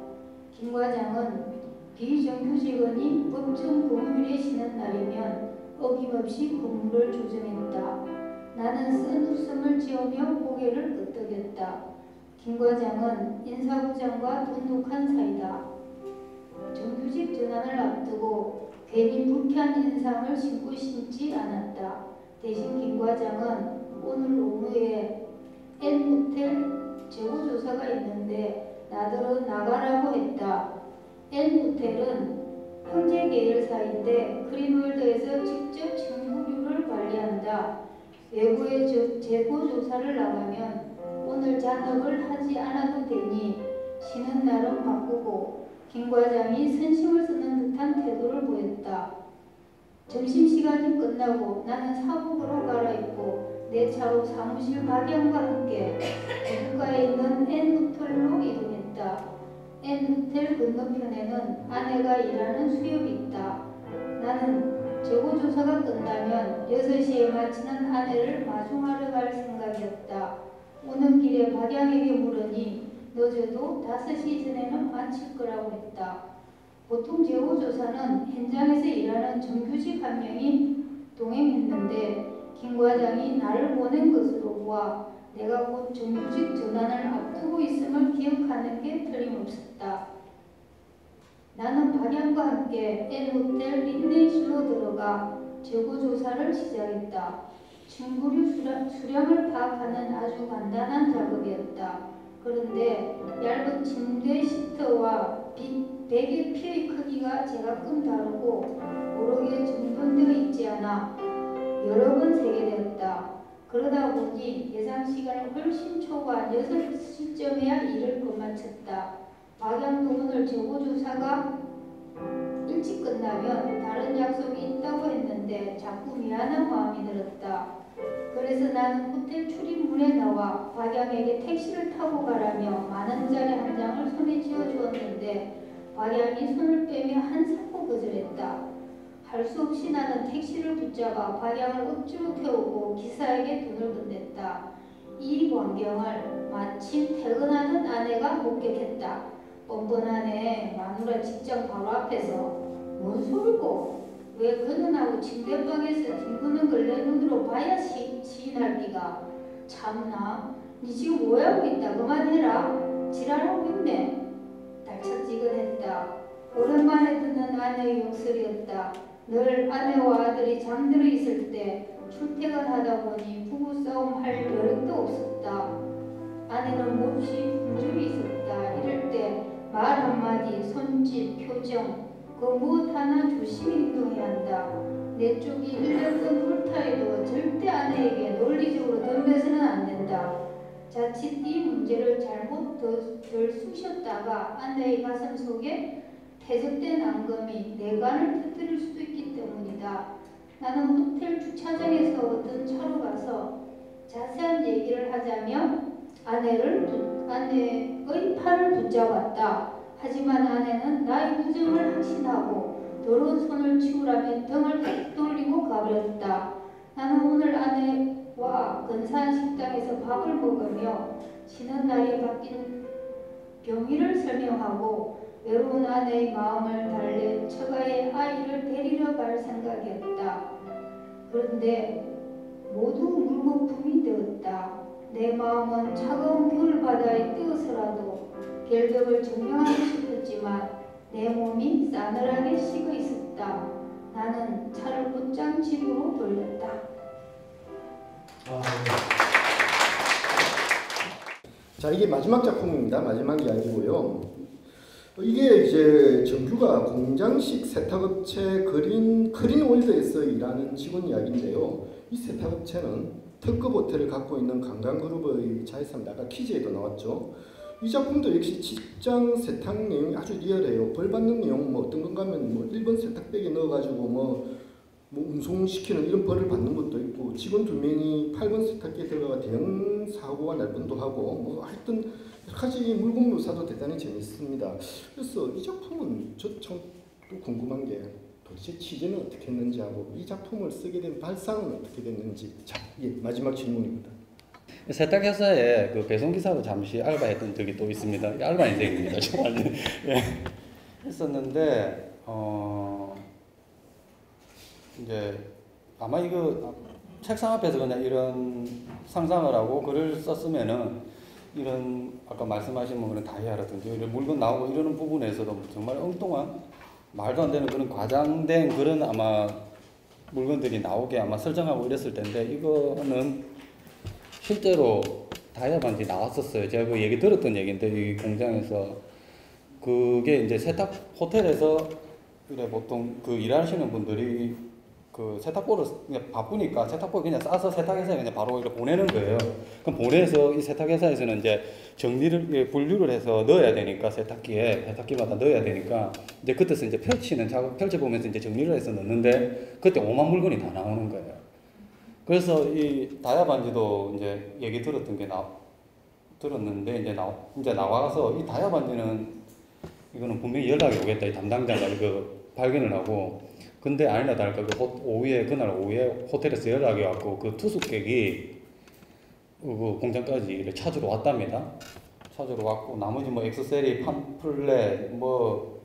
김 과장은 비정규직원이 법정 공휴일에 쉬는 날이면 어김없이 근무를 조정했다. 나는 쓴 웃음을 지으며 고개를 끄덕였다. 김 과장은 인사부장과 돈독한 사이다. 정규직 전환을 앞두고 괜히 불쾌한 인상을 심고 싶지 않았다. 대신 김 과장은 오늘 오후에 N모텔 재고조사가 있는데 나더러 나가라고 했다. N모텔은 형제 계열사인데 그린월드에서 직접 정보류를 관리한다. 외부에 재고조사를 나가면 오늘 잔업을 하지 않아도 되니 쉬는 날은 바꾸고 김 과장이 선심을 쓰는 듯한 태도를 보였다. 점심시간이 끝나고 나는 사복으로 갈아입고 내 차로 사무실 박양과 함께 대구가에 있는 N호텔로 이동했다. N호텔 건너편에는 아내가 일하는 수협이 있다. 나는 재고조사가 끝나면 6시에 마치는 아내를 마중하러 갈 생각이었다. 오는 길에 박양에게 물으니 늦어도 5시 전에는 마칠 거라고 했다. 보통 재고조사는 현장에서 일하는 정규직 한 명이 동행했는데 김 과장이 나를 보낸 것으로 보아 내가 곧 정규직 전환을 앞두고 있음을 기억하는 게 틀림없었다. 나는 박양과 함께 N호텔 린넨실로 들어가 재고조사를 시작했다. 중구류 수량을 파악하는 아주 간단한 작업이었다. 그런데 얇은 침대 시트와 베개 피의 크기가 제각각 다르고 고르게 정돈되어 있지 않아 여러 번 세게 되었다. 그러다 보니 예상 시간을 훨씬 초과한 6시쯤에야 일을 끝마쳤다. 박양도 오늘 재고조사가 일찍 끝나면 다른 약속이 있다고 했는데 자꾸 미안한 마음이 들었다. 그래서 나는 호텔 출입문에 나와 박양에게 택시를 타고 가라며 10,000원짜리 한 장을 손에 쥐어주었는데 박양이 손을 빼며 한사코 거절했다. 할 수 없이 나는 택시를 붙잡아 박양을 억지로 태우고 기사에게 돈을 건넸다. 이 광경을 마침 퇴근하는 아내가 목격했다. 뻔뻔하네. 마누라 직장 바로 앞에서. 뭔 소리고? 왜 그는하고 침대방에서 뒹구는 걸 내 눈으로 봐야 시인할 기가. 참나. 니 지금 뭐하고 있다. 그만해라. 지랄하고 있네. 달짝지근했다. 오랜만에 듣는 아내의 목소리였다. 늘 아내와 아들이 잠들어 있을 때 출퇴근하다 보니 부부싸움 할 여력도 없었다. 아내는 몹시 분주히 있었다. 이럴 때 말 한마디, 손짓, 표정 그 무엇 하나 조심히 행동해야 한다. 내 쪽이 1년간 훌타해도 절대 아내에게 논리적으로 덤벼서는 안 된다. 자칫 이 문제를 잘못 덜 쑤셨다가 아내의 가슴 속에 퇴적된 앙금이 내관을 터뜨릴 수도 있기 때문이다. 나는 호텔 주차장에서 어떤 차로 가서 자세한 얘기를 하자며 아내의 팔을 붙잡았다. 하지만 아내는 나의 부정을 확신하고 더러운 손을 치우라며 등을 탁 돌리고 가버렸다. 나는 오늘 아내와 근사한 식당에서 밥을 먹으며 지난 날이 바뀐 병위를 설명하고 외로운 아내의 마음을 달래 처가의 아이를 데리러 갈 생각이었다. 그런데 모두 물거품이 되었다. 내 마음은 차가운 겨울바다에 뜨어서라도 결벽을 증명하고 싶었지만 내 몸이 싸늘하게 식어 있었다. 나는 차를 곧장 집으로 돌렸다. 자, 이게 마지막 작품입니다. 마지막 이야기고요. 이게 이제 정규가 공장식 세탁업체 크린월드에서 일하는 직원 이야기인데요. 이 세탁업체는 특급 호텔을 갖고 있는 관광그룹의 자회사입니다. 아까 퀴즈에도 나왔죠. 이 작품도 역시 직장 세탁 내용이 아주 리얼해요. 벌 받는 내용 뭐 어떤 건가 하면 뭐 1번 세탁백에 넣어가지고 뭐 운송시키는 이런 벌을 받는 것도 있고, 직원 2명이 8번 세탁기에 들어가 대형 사고가 날 뻔도 하고, 뭐 하여튼 여러 가지 물건 묘사도 대단히 재밌습니다. 그래서 이 작품은 저 참 또 궁금한 게 도대체 취재는 어떻게 했는지 하고 이 작품을 쓰게 된 발상은 어떻게 됐는지. 자, 예, 마지막 질문입니다. 세탁회사에 그 배송기사로 잠시 알바했던 적이 또 있습니다. 알바 인생입니다. 정말. 예. 했었는데 이제 아마 이거 책상 앞에서 그냥 이런 상상을 하고 글을 썼으면은 이런 아까 말씀하신 뭐 그런 다이아라든지 이런 물건 나오고 이러는 부분에서도 정말 엉뚱한 말도 안 되는 그런 과장된 그런 아마 물건들이 나오게 아마 설정하고 이랬을 텐데, 이거는 실제로 다이아 반지 나왔었어요. 제가 그 얘기 들었던 얘기인데, 이 공장에서 그게 이제 세탁 호텔에서 그래 보통 그 일하시는 분들이 그 세탁보를 그냥 바쁘니까 세탁보 그냥 싸서 세탁회사에 그냥 바로 이렇게 보내는 거예요. 그럼 보내서 이 세탁회사에서는 이제 정리를 분류를 해서 넣어야 되니까 세탁기마다 넣어야 되니까 이제 그때서 이제 펼쳐보면서 이제 정리를 해서 넣는데 그때 5만 물건이 다 나오는 거예요. 그래서 이 다이아 반지도 이제 얘기 들었던 게 들었는데 이제 나와서 이 다이아 반지는 이거는 분명히 연락이 오겠다. 이 담당자가 이거 발견을 하고. 근데 아니나 다를까 그날 오후에 호텔에서 연락이 왔고 그 투숙객이 그 공장까지 찾으러 왔답니다. 찾으러 왔고 나머지 뭐 엑스세리, 팜플렛, 뭐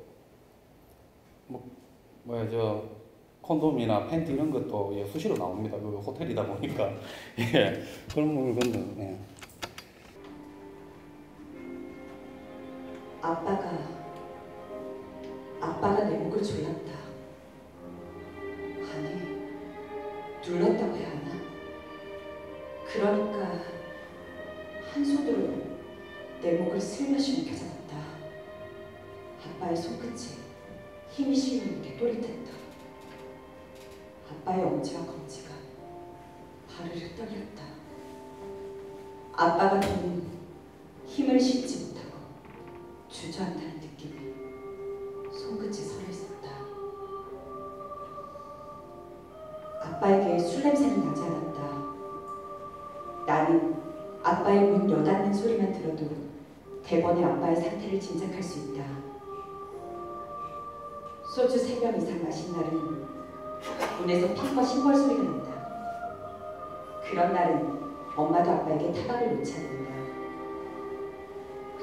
뭐야 저 콘돔이나 팬티 이런 것도 예, 수시로 나옵니다. 그 호텔이다 보니까 예, 그런 물건도 예. 아빠가 내 목을 졸랐다. 아니, 눌렀다고 해야 하나? 그러니까 한 손으로 내 목을 슬며시 움켜잡았다. 아빠의 손끝에 힘이 실리는데 또릿했다. 아빠의 엄지와 검지가 바르르 떨렸다. 아빠가 더는 힘을 실지 못하고 주저한다는 느낌이 손끝에 서려 있었다. 아빠에게 술 냄새는 나지 않았다. 나는 아빠의 문 여닫는 소리만 들어도 대번에 아빠의 상태를 짐작할 수 있다. 소주 3병 이상 마신 날은 문에서 핑거 신벌 소리가 난다. 그런 날은 엄마도 아빠에게 타박을 놓지 않는다.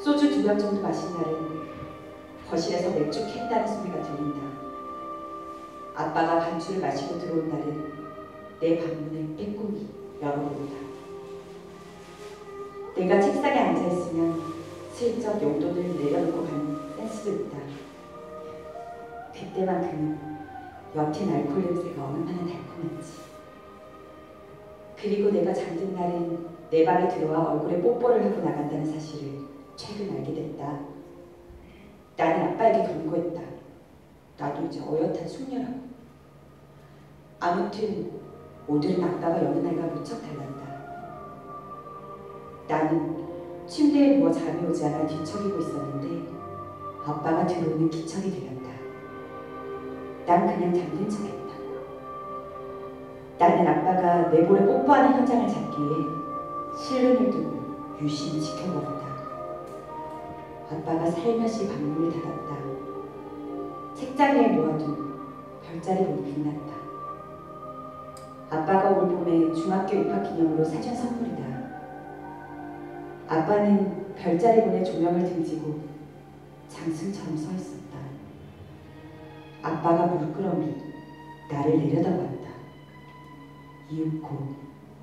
소주 2병 정도 마신 날은 거실에서 맥주 캔다는 소리가 들린다. 아빠가 반주를 마시고 들어온 날은 내 방문을 빼꼼히 열어본다. 내가 책상에 앉아있으면 슬쩍 용돈을 내려놓고 가는 센스도 있다. 그때만큼은 옅은 알코올 냄새가 얼마나 달콤한지. 그리고 내가 잠든 날은 내 방에 들어와 얼굴에 뽀뽀를 하고 나간다는 사실을 최근 알게 됐다. 나는 아빠에게 경고했다. 나도 이제 어엿한 숙녀라고. 아무튼 오늘은 아빠가 여느 날과 무척 달랐다. 나는 침대에 누워 잠이 오지 않아 뒤척이고 있었는데 아빠가 들어오는 기척이 들렸다. 난 그냥 잠든 척했다. 나는 아빠가 내 볼에 뽀뽀하는 현장을 잡기 위해 실눈을 두고 유심히 지켜보았다. 아빠가 살며시 방문을 닫았다. 책장 위에 놓아둔 별자리 본이 빛났다. 아빠가 올 봄에 중학교 입학 기념으로 사준 선물이다. 아빠는 별자리 본의 조명을 등지고 장승처럼 서 있었다. 아빠가 물끄러미 나를 내려다봤다. 이윽고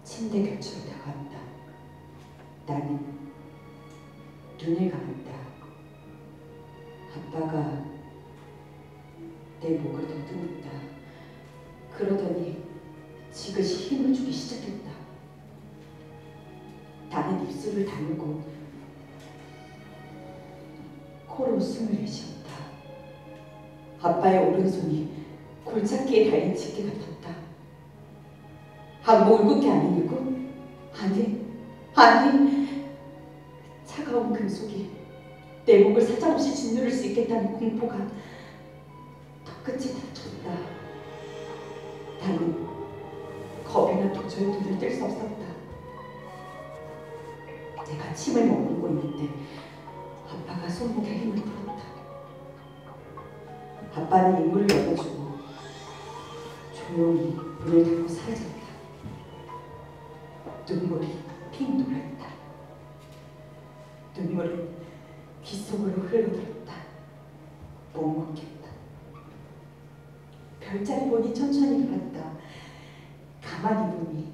침대 곁으로 다가왔다. 나는 눈을 감았다. 아빠가 내 목을 더듬었다. 그러더니 지그시 힘을 주기 시작했다. 나는 입술을 다물고 코로 웃음을 내쉬었다. 아빠의 오른손이 골짜기에 달린 지게 같았다. 악몽을 꾼 게 아니고? 아니, 차가운 금속이 내 목을 사정없이 짓누를 수 있겠다는 공포가 더 끝이 닫혔다. 나는 겁이나 도저히 눈을 뜰 수 없었다. 내가 침을 머금고 있는데 아빠가 손목에 힘을 풀었다. 아빠는 이문을 열어주고 조용히 문을 닫고 사라졌다. 눈물이 핑 돌았다. 눈물은 귓속으로 흘러들었다. 못 먹겠다. 별자리 본이 천천히 돌았다. 가만히 보니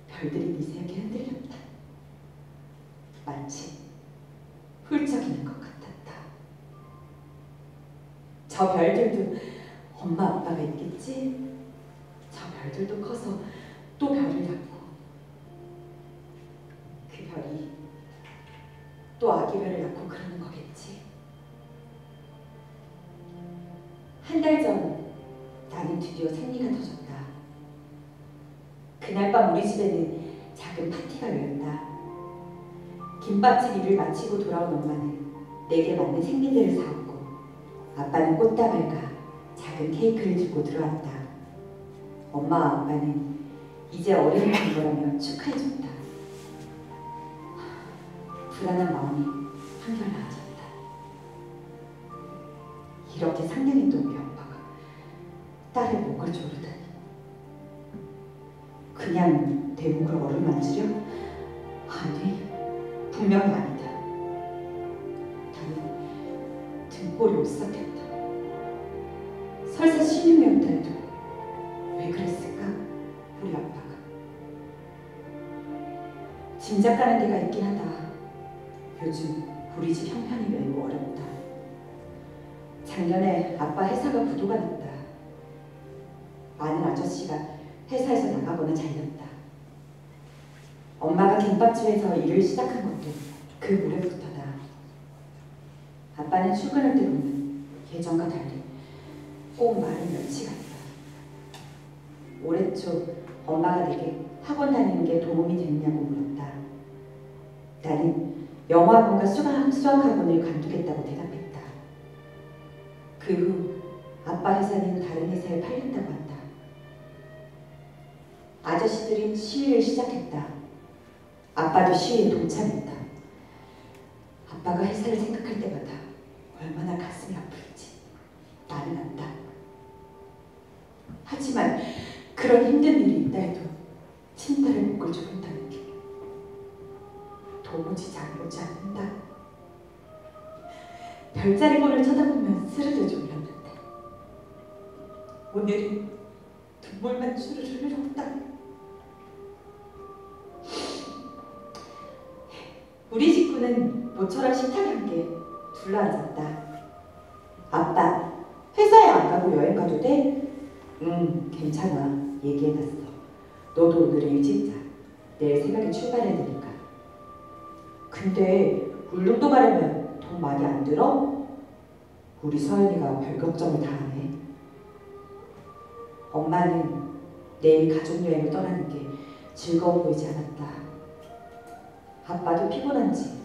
별들이 미세하게 흔들렸다. 마치 훌쩍이는 것 같았다. 저 별들도 엄마 아빠가 있겠지? 저 별들도 커서 또 별을 낳고 그 별이 또 아기 별을 낳고 그러는 거겠지. 한 달 전 나는 드디어 생리가 터졌다. 그날 밤 우리 집에는 작은 파티가 열렸다. 김밥집 일을 마치고 돌아온 엄마는 내게 맞는 생리대를 사왔고 아빠는 꽃다발과 작은 케이크를 들고 들어왔다. 엄마와 아빠는 이제 어른이 된 거라며 축하해줬다. 불안한 마음이 한결 나아졌다. 이렇게 상냥했던 우리 엄마가 딸의 목을 조르다니. 그냥 내 목을 어루만지려? 아니, 분명히 아니다. 나는 등골이 오싹했다. 설사 신임이었다 해도 왜 그랬을까? 우리 아빠가. 짐작가는 데가 있긴 하다. 요즘 우리 집 형편이 매우 어렵다. 작년에 아빠 회사가 부도가 났다. 아는 아저씨가 회사에서 나가거나 잘렸다. 엄마가 김밥집에서 일을 시작한 것도 그 무렵부터다. 아빠는 출근할 때 보면 예전과 달리 꼭 마른 멸치 같다. 올해 초 엄마가 내게 학원 다니는 게 도움이 됐냐고 물었다. 나는 영어학원과 수학학원을 관두겠다고 대답했다. 그 후 아빠 회사는 다른 회사에 팔렸다고 한다. 아저씨들은 시위를 시작했다. 아빠도 시위에 동참했다. 아빠가 회사를 생각할 때마다 얼마나 가슴이 아플지 나는 안다. 하지만 그런 힘든 일이 있다 해도 친딸의 목을 조른다는 게 도무지 잠이 오지 않는다. 별자리꼴을 쳐다보면 스르르 졸렸는데 오늘은 눈물만 주르르 흘렀다. 우리 식구는 모처럼 식탁에 함께 둘러앉았다. 아빠, 회사에 안 가고 여행 가도 돼? 응, 괜찮아. 얘기해놨어. 너도 오늘은 일찍 자. 내일 새벽에 출발해야 되니까. 근데 울릉도 가려면 돈 많이 안 들어? 우리 서연이가 별 걱정을 다 하네. 엄마는 내일 가족여행을 떠나는 게 즐거워 보이지 않았다. 아빠도 피곤한지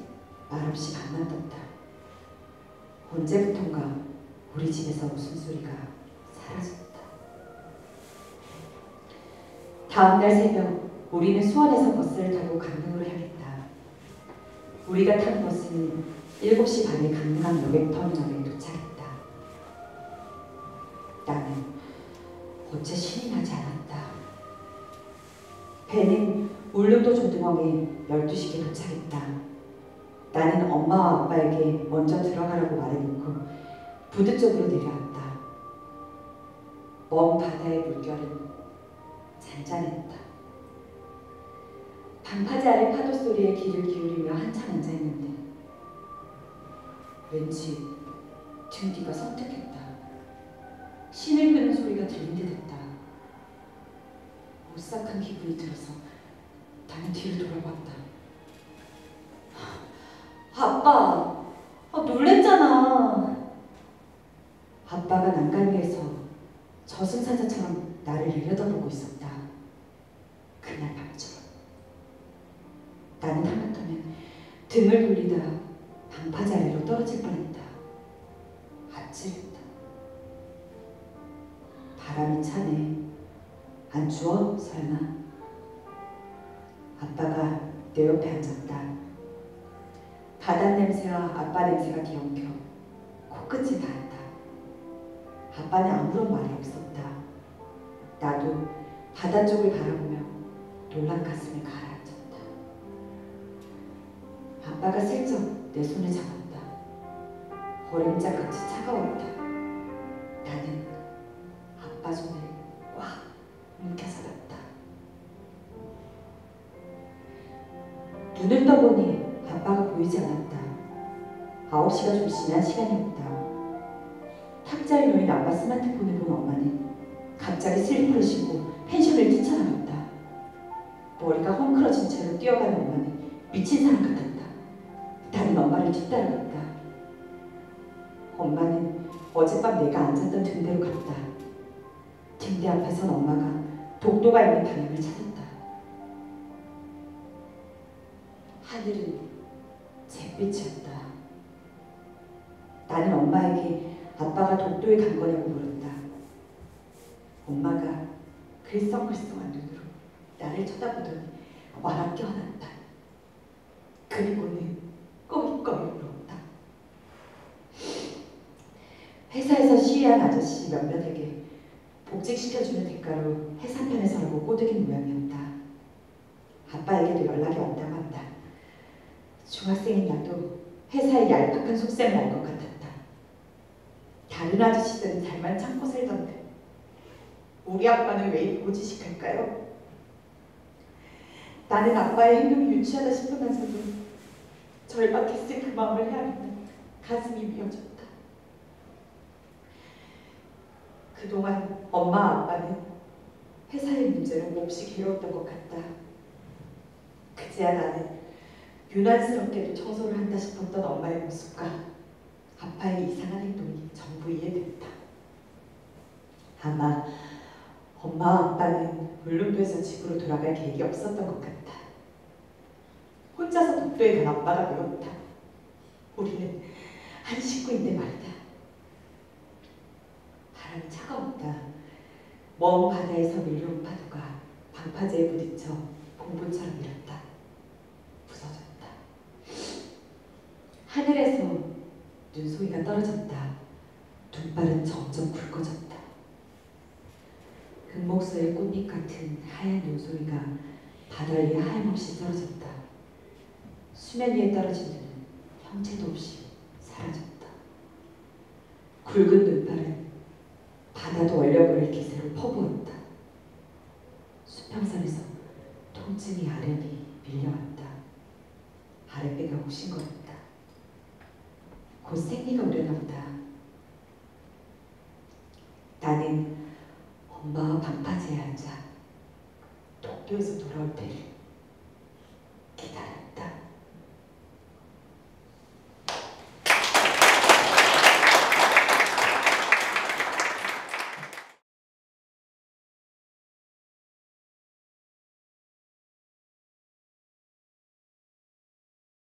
말없이 밥만 떴다. 언제부턴가 우리 집에서 웃음소리가 사라졌다. 다음날 새벽 우리는 수원에서 버스를 타고 강릉으로 향했다. 우리가 탄 버스는 7시 반에 강릉항 여객터미널에 도착했다. 나는 어째 신이 나지 않았다. 배는 울릉도 조등항에 12시에 도착했다. 나는 엄마와 아빠에게 먼저 들어가라고 말해놓고 부두 쪽으로 내려왔다. 먼 바다의 물결은 잔잔했다. 방파제 아래 파도 소리에 귀를 기울이며 한참 앉아있는데 왠지 등 뒤가 섬뜩했다. 신을 끄는 소리가 들린 듯했다. 오싹한 기분이 들어서 나는 뒤를 돌아봤다. 아빠, 놀랬잖아. 아빠가 난간 위에서 저승사자처럼 나를 내려다보고 있었다. 그날 밤처럼. 나는 하마터면 등을 돌리다 방파제 아래로 떨어질 뻔했다. 아찔했다. 바람이 차네. 안 추워? 설마? 아빠가 내 옆에 앉았다. 바닷냄새와 아빠 냄새가 뒤엉켜 코끝이 닿았다. 아빠는 아무런 말이 없었다. 나도 바다 쪽을 바라보며 놀란 가슴을 가라앉혔다. 아빠가 슬쩍 내 손을 잡았다. 얼음장같이 차가웠다. 나는 아빠 손을 꽉 움켜잡았다. 눈을 떠보니 아빠가 보이지 않았다. 9시가 좀 지난 시간이었다. 탁자에 놓인 아빠 스마트폰을 본 엄마는 갑자기 슬리퍼를 신고 펜션을 뛰쳐나갔다. 머리가 헝클어진 채로 뛰어가는 엄마는 미친 사람 같았다. 나는 엄마를 뒤따라갔다. 엄마는 어젯밤 내가 앉았던 등대로 갔다. 등대 앞에선 엄마가 독도가 있는 방향을 찾았다. 하늘은 잿빛이었다. 나는 엄마에게 아빠가 독도에 간 거냐고 물었다. 엄마가 글썽글썽한 눈으로 나를 쳐다보더니 와랍게 화났다. 그리고는 꺼이꺼이 울었다. 회사에서 시위한 아저씨 몇몇에게 복직시켜주는 대가로 해상편에 서라고 꼬드긴 모양이었다. 아빠에게도 연락이 왔다고 한다. 중학생인 나도 회사의 얄팍한 속셈을 알 것 같았다. 다른 아저씨들은 잘만 참고 살던데 우리 아빠는 왜 이리 고지식할까요? 나는 아빠의 행동이 유치하다 싶으면서도 절박했을 그 마음을 헤아리며 가슴이 미어졌다. 그동안 엄마 아빠는 회사의 문제로 몹시 괴로웠던 것 같다. 그제야 나는 유난스럽게도 청소를 한다 싶었던 엄마의 모습과 아빠의 이상한 행동이 전부 이해됐다. 아마 엄마 아빠는 울릉도에서 집으로 돌아갈 계획이 없었던 것 같다. 혼자서 독도에 간 아빠가 미웠다. 우리는 한 식구인데 말이다. 바람이 차가웠다. 먼 바다에서 밀려온 파도가 방파제에 부딪혀 봉분처럼 밀었다. 부서졌다. 하늘에서 눈송이가 떨어졌다. 눈발은 점점 굵어졌다. 금목서의 꽃잎 같은 하얀 눈송이가 바다 위에 하염없이 떨어졌다. 수면 위에 떨어진 눈은 형체도 없이 사라졌다. 굵은 눈발은 바다도 얼려버릴 기세로 퍼부었다. 수평선에서 통증이 아련히 밀려왔다. 아랫배가 욱신거렸다. 곧 생리가 오려나 보다.